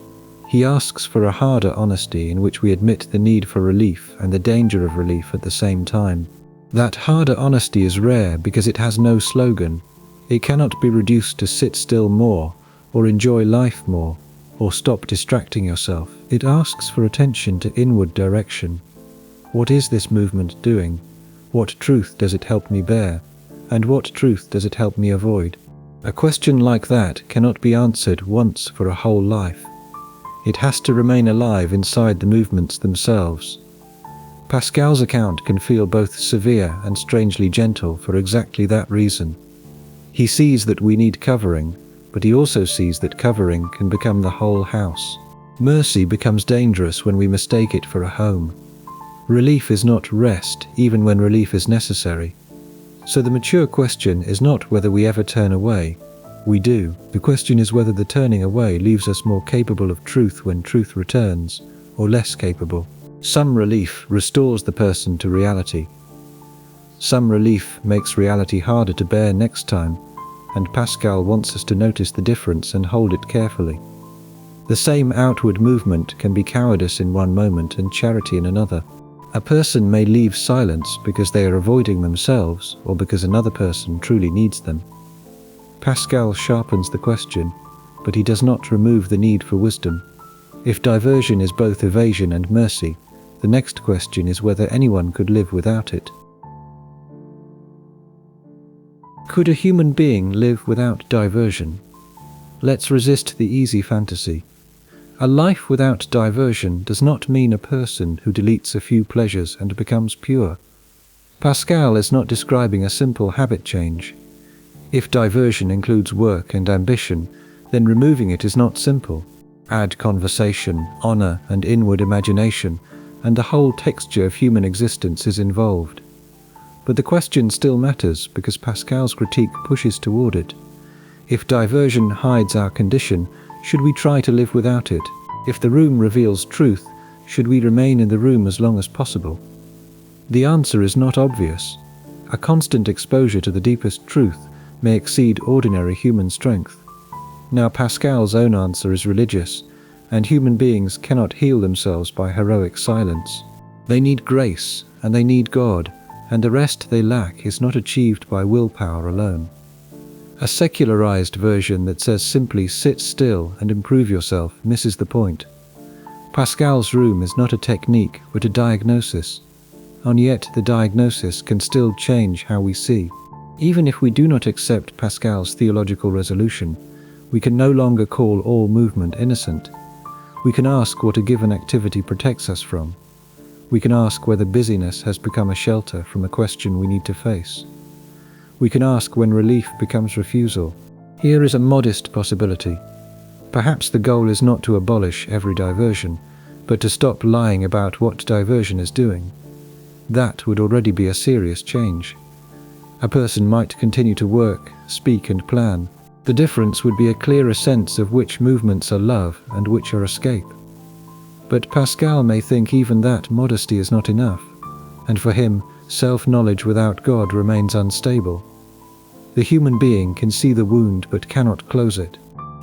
He asks for a harder honesty in which we admit the need for relief and the danger of relief at the same time. That harder honesty is rare because it has no slogan. It cannot be reduced to sit still more, or enjoy life more, or stop distracting yourself. It asks for attention to inward direction. What is this movement doing? What truth does it help me bear? And what truth does it help me avoid? A question like that cannot be answered once for a whole life. It has to remain alive inside the movements themselves. Pascal's account can feel both severe and strangely gentle for exactly that reason. He sees that we need covering, but he also sees that covering can become the whole house. Mercy becomes dangerous when we mistake it for a home. Relief is not rest, even when relief is necessary. So the mature question is not whether we ever turn away. We do. The question is whether the turning away leaves us more capable of truth when truth returns, or less capable. Some relief restores the person to reality. Some relief makes reality harder to bear next time, and Pascal wants us to notice the difference and hold it carefully. The same outward movement can be cowardice in one moment and charity in another. A person may leave silence because they are avoiding themselves or because another person truly needs them. Pascal sharpens the question, but he does not remove the need for wisdom. If diversion is both evasion and mercy, the next question is whether anyone could live without it. Could a human being live without diversion? Let's resist the easy fantasy. A life without diversion does not mean a person who deletes a few pleasures and becomes pure. Pascal is not describing a simple habit change. If diversion includes work and ambition, then removing it is not simple. Add conversation, honor, and inward imagination, and the whole texture of human existence is involved. But the question still matters because Pascal's critique pushes toward it. If diversion hides our condition, should we try to live without it? If the room reveals truth, should we remain in the room as long as possible? The answer is not obvious. A constant exposure to the deepest truth may exceed ordinary human strength. Now Pascal's own answer is religious, and human beings cannot heal themselves by heroic silence. They need grace, and they need God, and the rest they lack is not achieved by willpower alone. A secularized version that says simply sit still and improve yourself misses the point. Pascal's room is not a technique but a diagnosis, and yet the diagnosis can still change how we see. Even if we do not accept Pascal's theological resolution, we can no longer call all movement innocent. We can ask what a given activity protects us from. We can ask whether busyness has become a shelter from a question we need to face. We can ask when relief becomes refusal. Here is a modest possibility. Perhaps the goal is not to abolish every diversion, but to stop lying about what diversion is doing. That would already be a serious change. A person might continue to work, speak and plan. The difference would be a clearer sense of which movements are love and which are escape. But Pascal may think even that modesty is not enough, and for him, self-knowledge without God remains unstable. The human being can see the wound but cannot close it.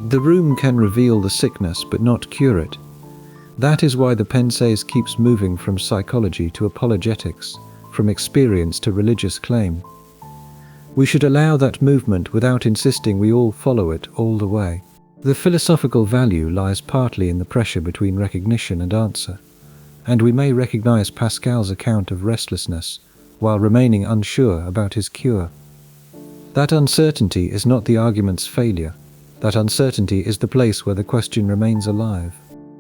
The room can reveal the sickness but not cure it. That is why the Pensées keeps moving from psychology to apologetics, from experience to religious claim. We should allow that movement without insisting we all follow it all the way. The philosophical value lies partly in the pressure between recognition and answer, and we may recognize Pascal's account of restlessness while remaining unsure about his cure. That uncertainty is not the argument's failure. That uncertainty is the place where the question remains alive.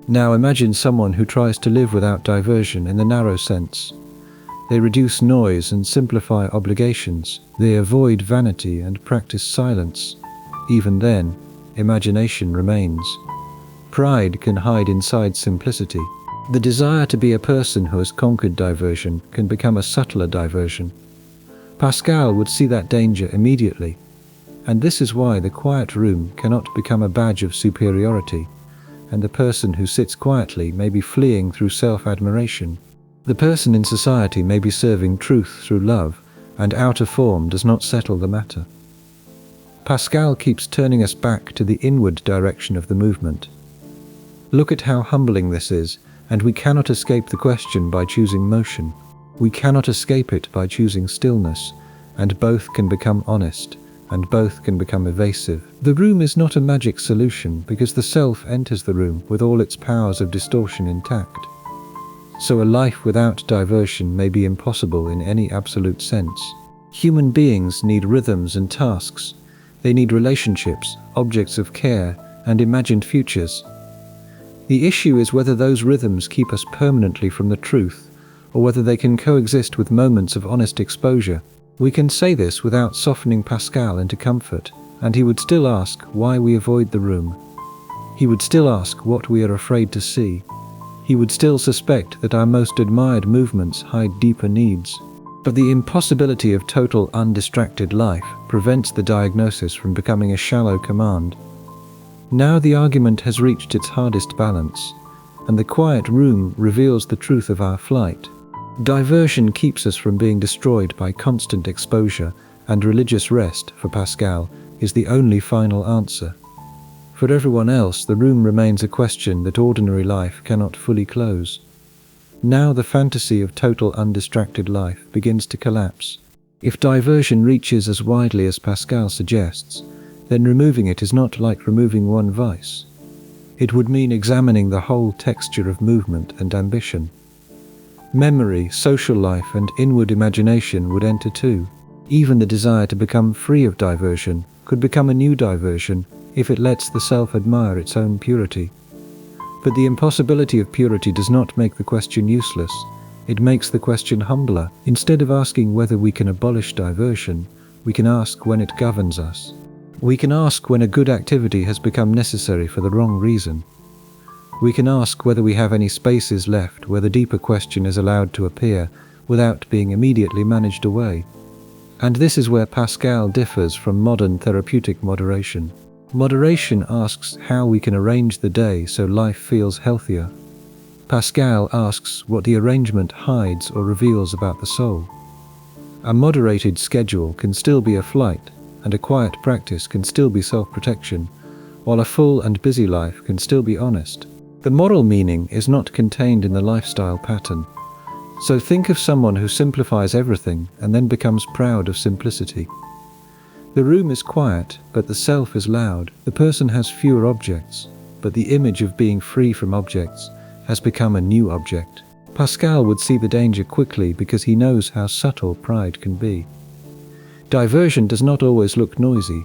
Now imagine someone who tries to live without diversion in the narrow sense. They reduce noise and simplify obligations. They avoid vanity and practice silence. Even then, imagination remains. Pride can hide inside simplicity. The desire to be a person who has conquered diversion can become a subtler diversion. Pascal would see that danger immediately, and this is why the quiet room cannot become a badge of superiority, and the person who sits quietly may be fleeing through self-admiration. The person in society may be serving truth through love, and outer form does not settle the matter. Pascal keeps turning us back to the inward direction of the movement. Look at how humbling this is, and we cannot escape the question by choosing motion. We cannot escape it by choosing stillness, and both can become honest, and both can become evasive. The room is not a magic solution because the self enters the room with all its powers of distortion intact. So a life without diversion may be impossible in any absolute sense. Human beings need rhythms and tasks. They need relationships, objects of care, and imagined futures. The issue is whether those rhythms keep us permanently from the truth, or whether they can coexist with moments of honest exposure. We can say this without softening Pascal into comfort, and he would still ask why we avoid the room. He would still ask what we are afraid to see. He would still suspect that our most admired movements hide deeper needs. But the impossibility of total undistracted life prevents the diagnosis from becoming a shallow command. Now the argument has reached its hardest balance, and the quiet room reveals the truth of our flight. Diversion keeps us from being destroyed by constant exposure, and religious rest, for Pascal, is the only final answer. For everyone else, the room remains a question that ordinary life cannot fully close. Now the fantasy of total undistracted life begins to collapse. If diversion reaches as widely as Pascal suggests, then removing it is not like removing one vice. It would mean examining the whole texture of movement and ambition. Memory, social life, and inward imagination would enter too. Even the desire to become free of diversion could become a new diversion if it lets the self admire its own purity. But the impossibility of purity does not make the question useless. It makes the question humbler. Instead of asking whether we can abolish diversion, we can ask when it governs us. We can ask when a good activity has become necessary for the wrong reason. We can ask whether we have any spaces left where the deeper question is allowed to appear without being immediately managed away. And this is where Pascal differs from modern therapeutic moderation. Moderation asks how we can arrange the day so life feels healthier. Pascal asks what the arrangement hides or reveals about the soul. A moderated schedule can still be a flight, and a quiet practice can still be self-protection, while a full and busy life can still be honest. The moral meaning is not contained in the lifestyle pattern. So think of someone who simplifies everything and then becomes proud of simplicity. The room is quiet, but the self is loud. The person has fewer objects, but the image of being free from objects has become a new object. Pascal would see the danger quickly because he knows how subtle pride can be. Diversion does not always look noisy.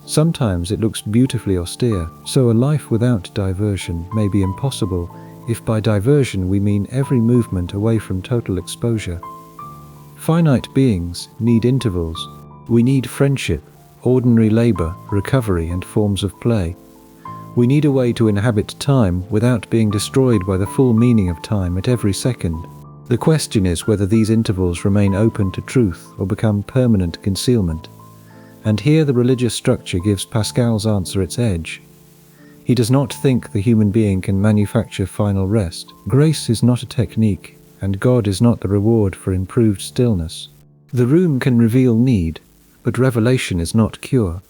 Sometimes it looks beautifully austere, so a life without diversion may be impossible if by diversion we mean every movement away from total exposure. Finite beings need intervals. We need friendship, ordinary labor, recovery, and forms of play. We need a way to inhabit time without being destroyed by the full meaning of time at every second. The question is whether these intervals remain open to truth or become permanent concealment. And here the religious structure gives Pascal's answer its edge. He does not think the human being can manufacture final rest. Grace is not a technique, and God is not the reward for improved stillness. The room can reveal need, but revelation is not cure,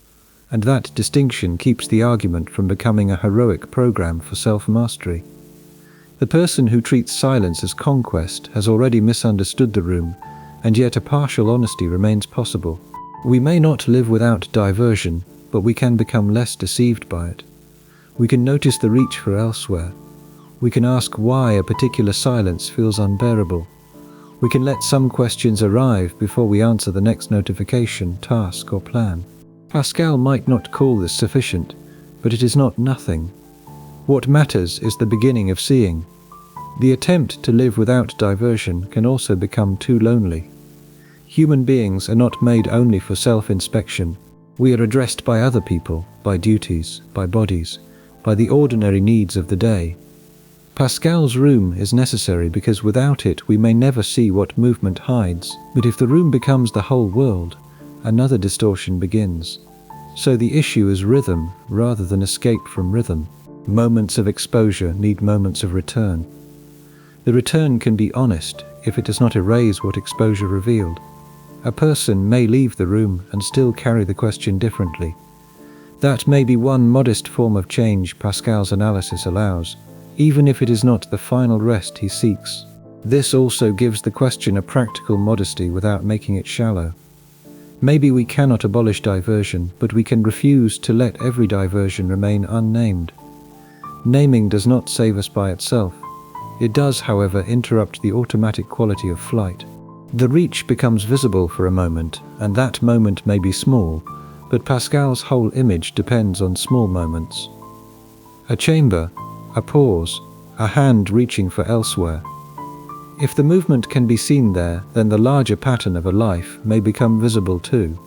and that distinction keeps the argument from becoming a heroic program for self-mastery. The person who treats silence as conquest has already misunderstood the room, and yet a partial honesty remains possible. We may not live without diversion, but we can become less deceived by it. We can notice the reach for elsewhere. We can ask why a particular silence feels unbearable. We can let some questions arrive before we answer the next notification, task, or plan. Pascal might not call this sufficient, but it is not nothing. What matters is the beginning of seeing. The attempt to live without diversion can also become too lonely. Human beings are not made only for self-inspection. We are addressed by other people, by duties, by bodies, by the ordinary needs of the day. Pascal's room is necessary because without it we may never see what movement hides, but if the room becomes the whole world, another distortion begins. So the issue is rhythm rather than escape from rhythm. Moments of exposure need moments of return. The return can be honest if it does not erase what exposure revealed. A person may leave the room and still carry the question differently. That may be one modest form of change Pascal's analysis allows, even if it is not the final rest he seeks. This also gives the question a practical modesty without making it shallow. Maybe we cannot abolish diversion, but we can refuse to let every diversion remain unnamed. Naming does not save us by itself. It does, however, interrupt the automatic quality of flight. The reach becomes visible for a moment, and that moment may be small, but Pascal's whole image depends on small moments. A chamber, a pause, a hand reaching for elsewhere. If the movement can be seen there, then the larger pattern of a life may become visible too.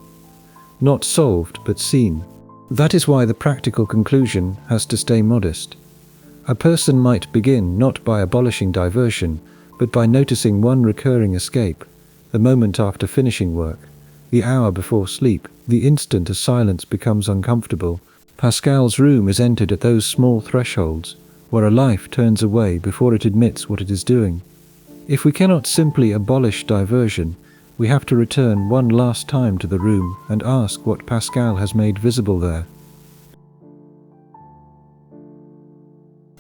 Not solved, but seen. That is why the practical conclusion has to stay modest. A person might begin not by abolishing diversion, but by noticing one recurring escape, the moment after finishing work, the hour before sleep, the instant a silence becomes uncomfortable. Pascal's room is entered at those small thresholds, where a life turns away before it admits what it is doing. If we cannot simply abolish diversion, we have to return one last time to the room and ask what Pascal has made visible there.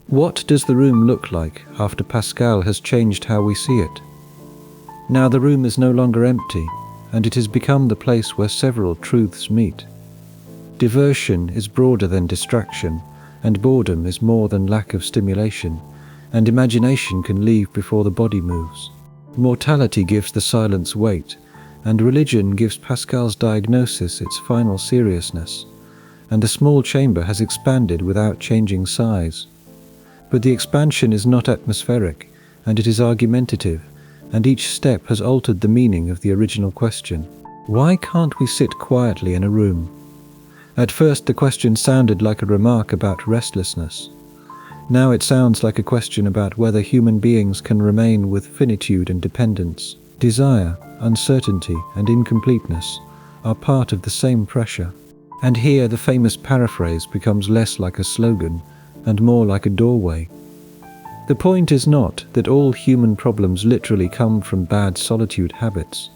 What does the room look like after Pascal has changed how we see it? Now the room is no longer empty, and it has become the place where several truths meet. Diversion is broader than distraction, and boredom is more than lack of stimulation, and imagination can leave before the body moves. Mortality gives the silence weight, and religion gives Pascal's diagnosis its final seriousness, and the small chamber has expanded without changing size. But the expansion is not atmospheric, and it is argumentative, and each step has altered the meaning of the original question. Why can't we sit quietly in a room? At first the question sounded like a remark about restlessness. Now it sounds like a question about whether human beings can remain with finitude and dependence. Desire, uncertainty, and incompleteness are part of the same pressure. And here the famous paraphrase becomes less like a slogan and more like a doorway. The point is not that all human problems literally come from bad solitude habits.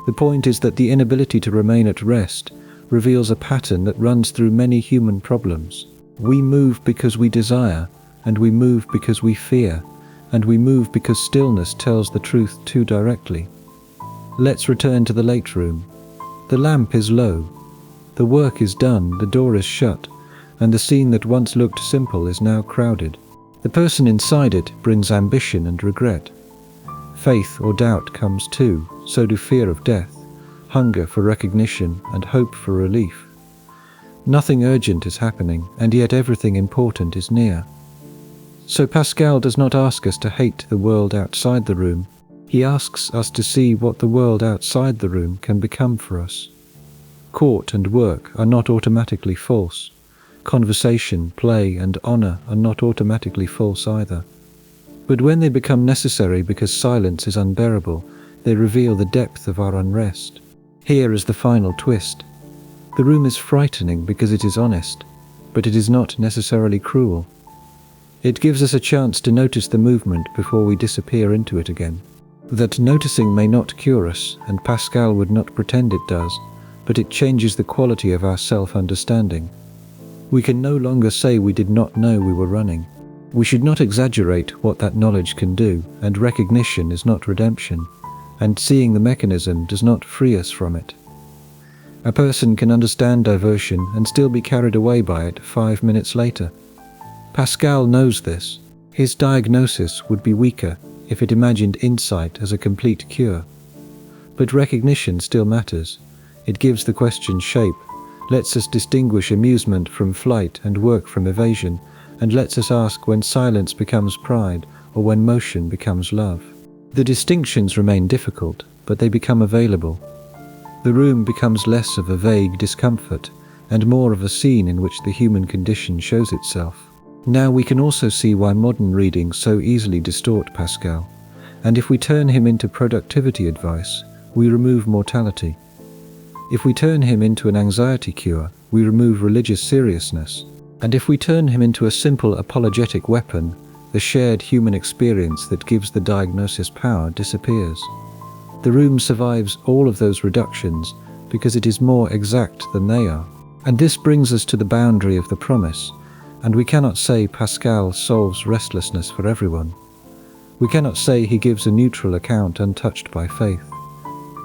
The point is that the inability to remain at rest reveals a pattern that runs through many human problems. We move because we desire, and we move because we fear, and we move because stillness tells the truth too directly. Let's return to the late room. The lamp is low. The work is done, the door is shut, and the scene that once looked simple is now crowded. The person inside it brings ambition and regret. Faith or doubt comes too, so do fear of death, hunger for recognition, and hope for relief. Nothing urgent is happening, and yet everything important is near. So Pascal does not ask us to hate the world outside the room. He asks us to see what the world outside the room can become for us. Court and work are not automatically false. Conversation, play, and honor are not automatically false either. But when they become necessary because silence is unbearable, they reveal the depth of our unrest. Here is the final twist. The room is frightening because it is honest. but it is not necessarily cruel. It gives us a chance to notice the movement before we disappear into it again. That noticing may not cure us, and Pascal would not pretend it does, but it changes the quality of our self-understanding. We can no longer say we did not know we were running. We should not exaggerate what that knowledge can do, and recognition is not redemption, and seeing the mechanism does not free us from it. A person can understand diversion and still be carried away by it 5 minutes later. Pascal knows this. His diagnosis would be weaker if it imagined insight as a complete cure. But recognition still matters. It gives the question shape, lets us distinguish amusement from flight and work from evasion, and lets us ask when silence becomes pride or when motion becomes love. The distinctions remain difficult, but they become available. The room becomes less of a vague discomfort and more of a scene in which the human condition shows itself. Now we can also see why modern readings so easily distort Pascal, and if we turn him into productivity advice, we remove mortality. If we turn him into an anxiety cure, we remove religious seriousness. And if we turn him into a simple apologetic weapon, the shared human experience that gives the diagnosis power disappears. The room survives all of those reductions because it is more exact than they are. And this brings us to the boundary of the promise, and we cannot say Pascal solves restlessness for everyone. We cannot say he gives a neutral account untouched by faith.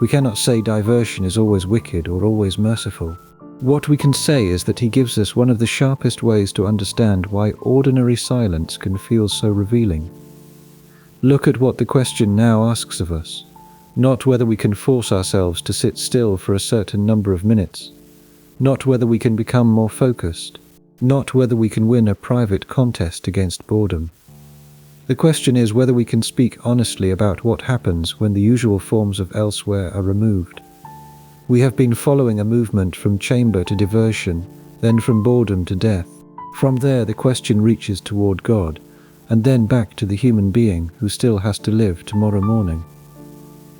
We cannot say diversion is always wicked or always merciful. What we can say is that he gives us one of the sharpest ways to understand why ordinary silence can feel so revealing. Look at what the question now asks of us, not whether we can force ourselves to sit still for a certain number of minutes, not whether we can become more focused, not whether we can win a private contest against boredom. The question is whether we can speak honestly about what happens when the usual forms of elsewhere are removed. We have been following a movement from chamber to diversion, then from boredom to death. From there the question reaches toward God, and then back to the human being who still has to live tomorrow morning.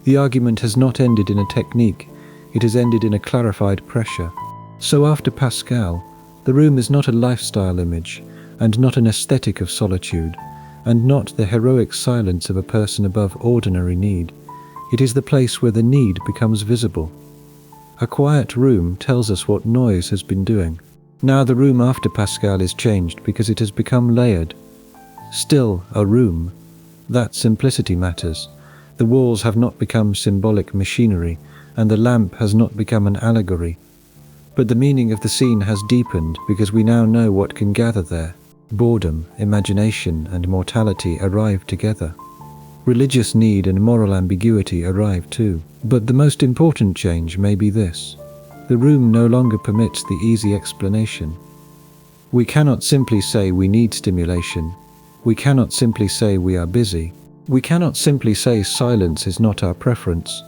The argument has not ended in a technique, it has ended in a clarified pressure. So after Pascal, the room is not a lifestyle image, and not an aesthetic of solitude, and not the heroic silence of a person above ordinary need. It is the place where the need becomes visible. A quiet room tells us what noise has been doing. Now the room after Pascal is changed because it has become layered. Still a room. That simplicity matters. The walls have not become symbolic machinery, and the lamp has not become an allegory. But the meaning of the scene has deepened because we now know what can gather there. Boredom, imagination, and mortality arrive together. Religious need and moral ambiguity arrive too. But the most important change may be this. The room no longer permits the easy explanation. We cannot simply say we need stimulation. We cannot simply say we are busy. We cannot simply say silence is not our preference.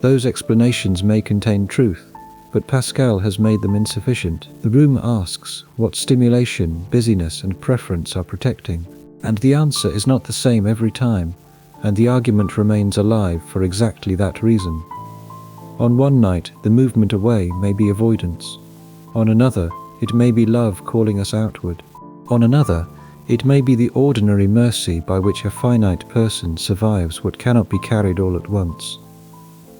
Those explanations may contain truth, but Pascal has made them insufficient. The room asks what stimulation, busyness, and preference are protecting. And the answer is not the same every time, and the argument remains alive for exactly that reason. On one night, the movement away may be avoidance. On another, it may be love calling us outward. On another, it may be the ordinary mercy by which a finite person survives what cannot be carried all at once.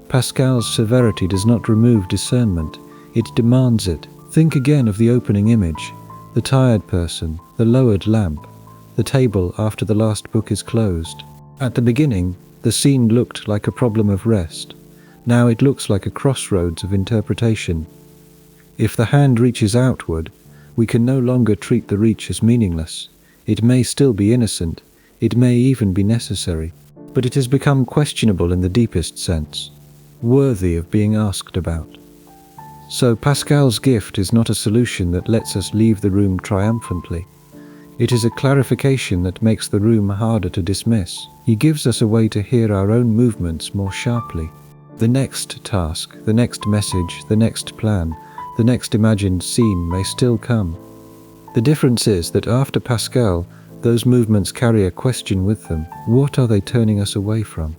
Pascal's severity does not remove discernment, it demands it. Think again of the opening image, the tired person, the lowered lamp, the table after the last book is closed. At the beginning, the scene looked like a problem of rest. Now it looks like a crossroads of interpretation. If the hand reaches outward, we can no longer treat the reach as meaningless. It may still be innocent, it may even be necessary, but it has become questionable in the deepest sense, worthy of being asked about. So Pascal's gift is not a solution that lets us leave the room triumphantly. It is a clarification that makes the room harder to dismiss. He gives us a way to hear our own movements more sharply. The next task, the next message, the next plan, the next imagined scene may still come. The difference is that after Pascal, those movements carry a question with them. What are they turning us away from?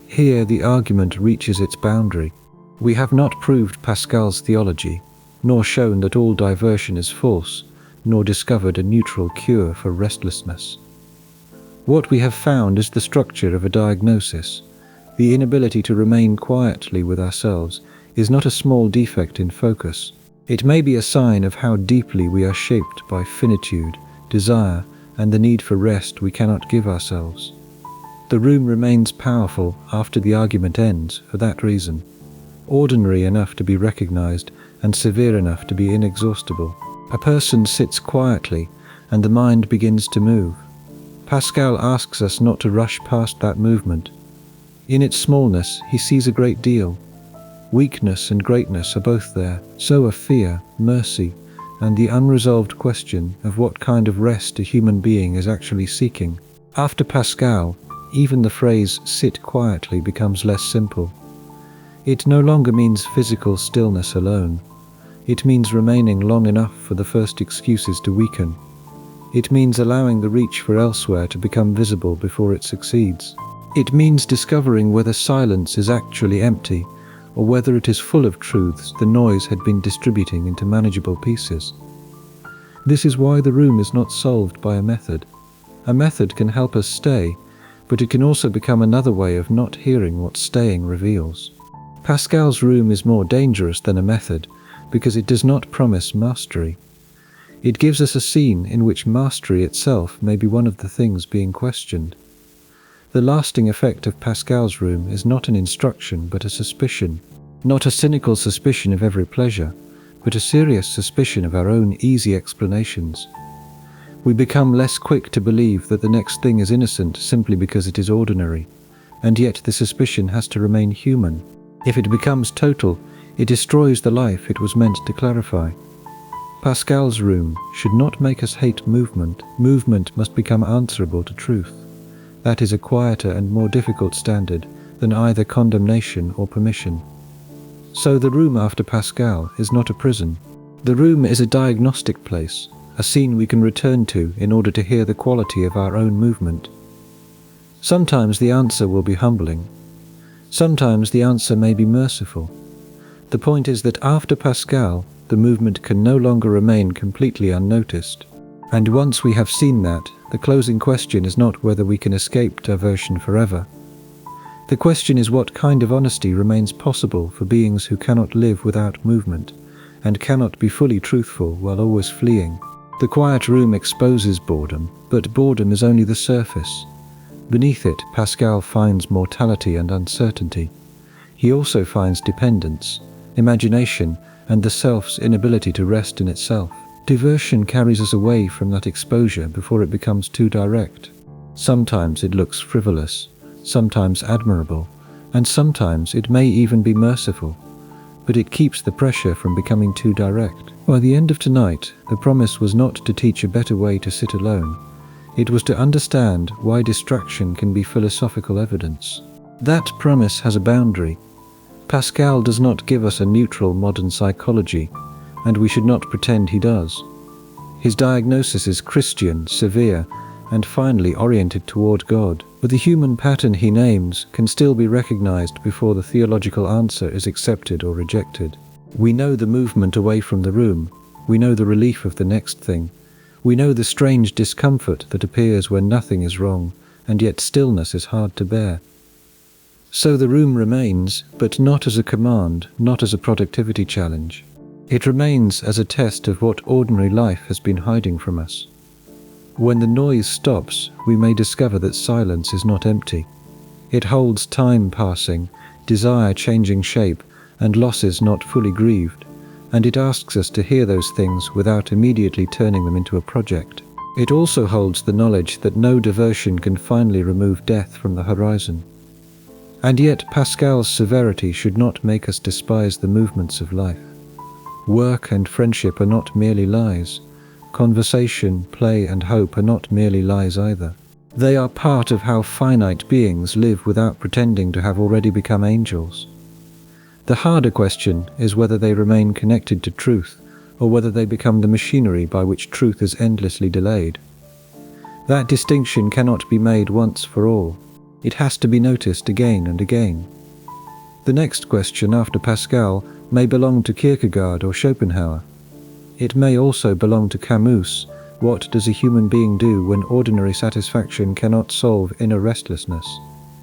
Here the argument reaches its boundary. We have not proved Pascal's theology, nor shown that all diversion is false, nor discovered a neutral cure for restlessness. What we have found is the structure of a diagnosis. The inability to remain quietly with ourselves is not a small defect in focus. It may be a sign of how deeply we are shaped by finitude, desire, and the need for rest we cannot give ourselves. The room remains powerful after the argument ends for that reason, ordinary enough to be recognized and severe enough to be inexhaustible. A person sits quietly and the mind begins to move. Pascal asks us not to rush past that movement. In its smallness, he sees a great deal. Weakness and greatness are both there, so are fear, mercy, and the unresolved question of what kind of rest a human being is actually seeking. After Pascal, even the phrase "sit quietly" becomes less simple. It no longer means physical stillness alone. It means remaining long enough for the first excuses to weaken. It means allowing the reach for elsewhere to become visible before it succeeds. It means discovering whether silence is actually empty, or whether it is full of truths the noise had been distributing into manageable pieces. This is why the room is not solved by a method. A method can help us stay, but it can also become another way of not hearing what staying reveals. Pascal's room is more dangerous than a method because it does not promise mastery. It gives us a scene in which mastery itself may be one of the things being questioned. The lasting effect of Pascal's room is not an instruction but a suspicion, not a cynical suspicion of every pleasure, but a serious suspicion of our own easy explanations. We become less quick to believe that the next thing is innocent simply because it is ordinary, and yet the suspicion has to remain human. If it becomes total, it destroys the life it was meant to clarify. Pascal's room should not make us hate movement. Movement must become answerable to truth. That is a quieter and more difficult standard than either condemnation or permission. So the room after Pascal is not a prison. The room is a diagnostic place, a scene we can return to in order to hear the quality of our own movement. Sometimes the answer will be humbling. Sometimes the answer may be merciful. The point is that after Pascal, the movement can no longer remain completely unnoticed. And once we have seen that, the closing question is not whether we can escape diversion forever. The question is what kind of honesty remains possible for beings who cannot live without movement, and cannot be fully truthful while always fleeing. The quiet room exposes boredom, but boredom is only the surface. Beneath it, Pascal finds mortality and uncertainty. He also finds dependence, imagination, and the self's inability to rest in itself. Diversion carries us away from that exposure before it becomes too direct. Sometimes it looks frivolous, sometimes admirable, and sometimes it may even be merciful, but it keeps the pressure from becoming too direct. By the end of tonight, the promise was not to teach a better way to sit alone. It was to understand why distraction can be philosophical evidence. That promise has a boundary. Pascal does not give us a neutral modern psychology, and we should not pretend he does. His diagnosis is Christian, severe, and finally oriented toward God, but the human pattern he names can still be recognized before the theological answer is accepted or rejected. We know the movement away from the room. We know the relief of the next thing. We know the strange discomfort that appears when nothing is wrong, and yet stillness is hard to bear. So the room remains, but not as a command, not as a productivity challenge. It remains as a test of what ordinary life has been hiding from us. When the noise stops, we may discover that silence is not empty. It holds time passing, desire changing shape, and losses not fully grieved, and it asks us to hear those things without immediately turning them into a project. It also holds the knowledge that no diversion can finally remove death from the horizon. And yet Pascal's severity should not make us despise the movements of life. Work and friendship are not merely lies. Conversation, play, and hope are not merely lies either. They are part of how finite beings live without pretending to have already become angels. The harder question is whether they remain connected to truth, or whether they become the machinery by which truth is endlessly delayed. That distinction cannot be made once for all. It has to be noticed again and again. The next question after Pascal may belong to Kierkegaard or Schopenhauer. It may also belong to Camus. What does a human being do when ordinary satisfaction cannot solve inner restlessness?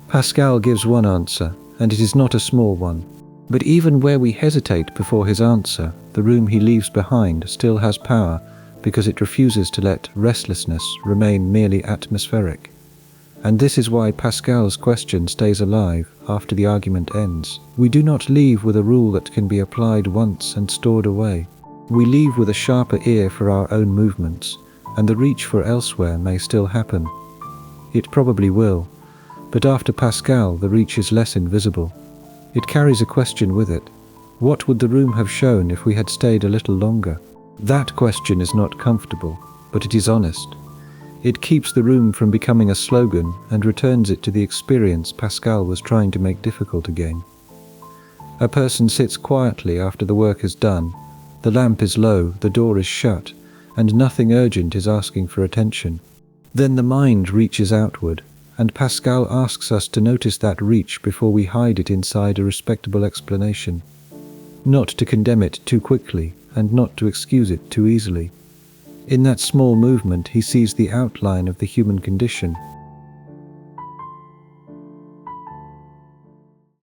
Pascal gives one answer, and it is not a small one. But even where we hesitate before his answer, the room he leaves behind still has power, because it refuses to let restlessness remain merely atmospheric. And this is why Pascal's question stays alive after the argument ends. We do not leave with a rule that can be applied once and stored away. We leave with a sharper ear for our own movements, and the reach for elsewhere may still happen. It probably will, but after Pascal the reach is less invisible. It carries a question with it. What would the room have shown if we had stayed a little longer? That question is not comfortable, but it is honest. It keeps the room from becoming a slogan and returns it to the experience Pascal was trying to make difficult again. A person sits quietly after the work is done. The lamp is low, the door is shut, and nothing urgent is asking for attention. Then the mind reaches outward, and Pascal asks us to notice that reach before we hide it inside a respectable explanation. Not to condemn it too quickly, and not to excuse it too easily. In that small movement he sees the outline of the human condition,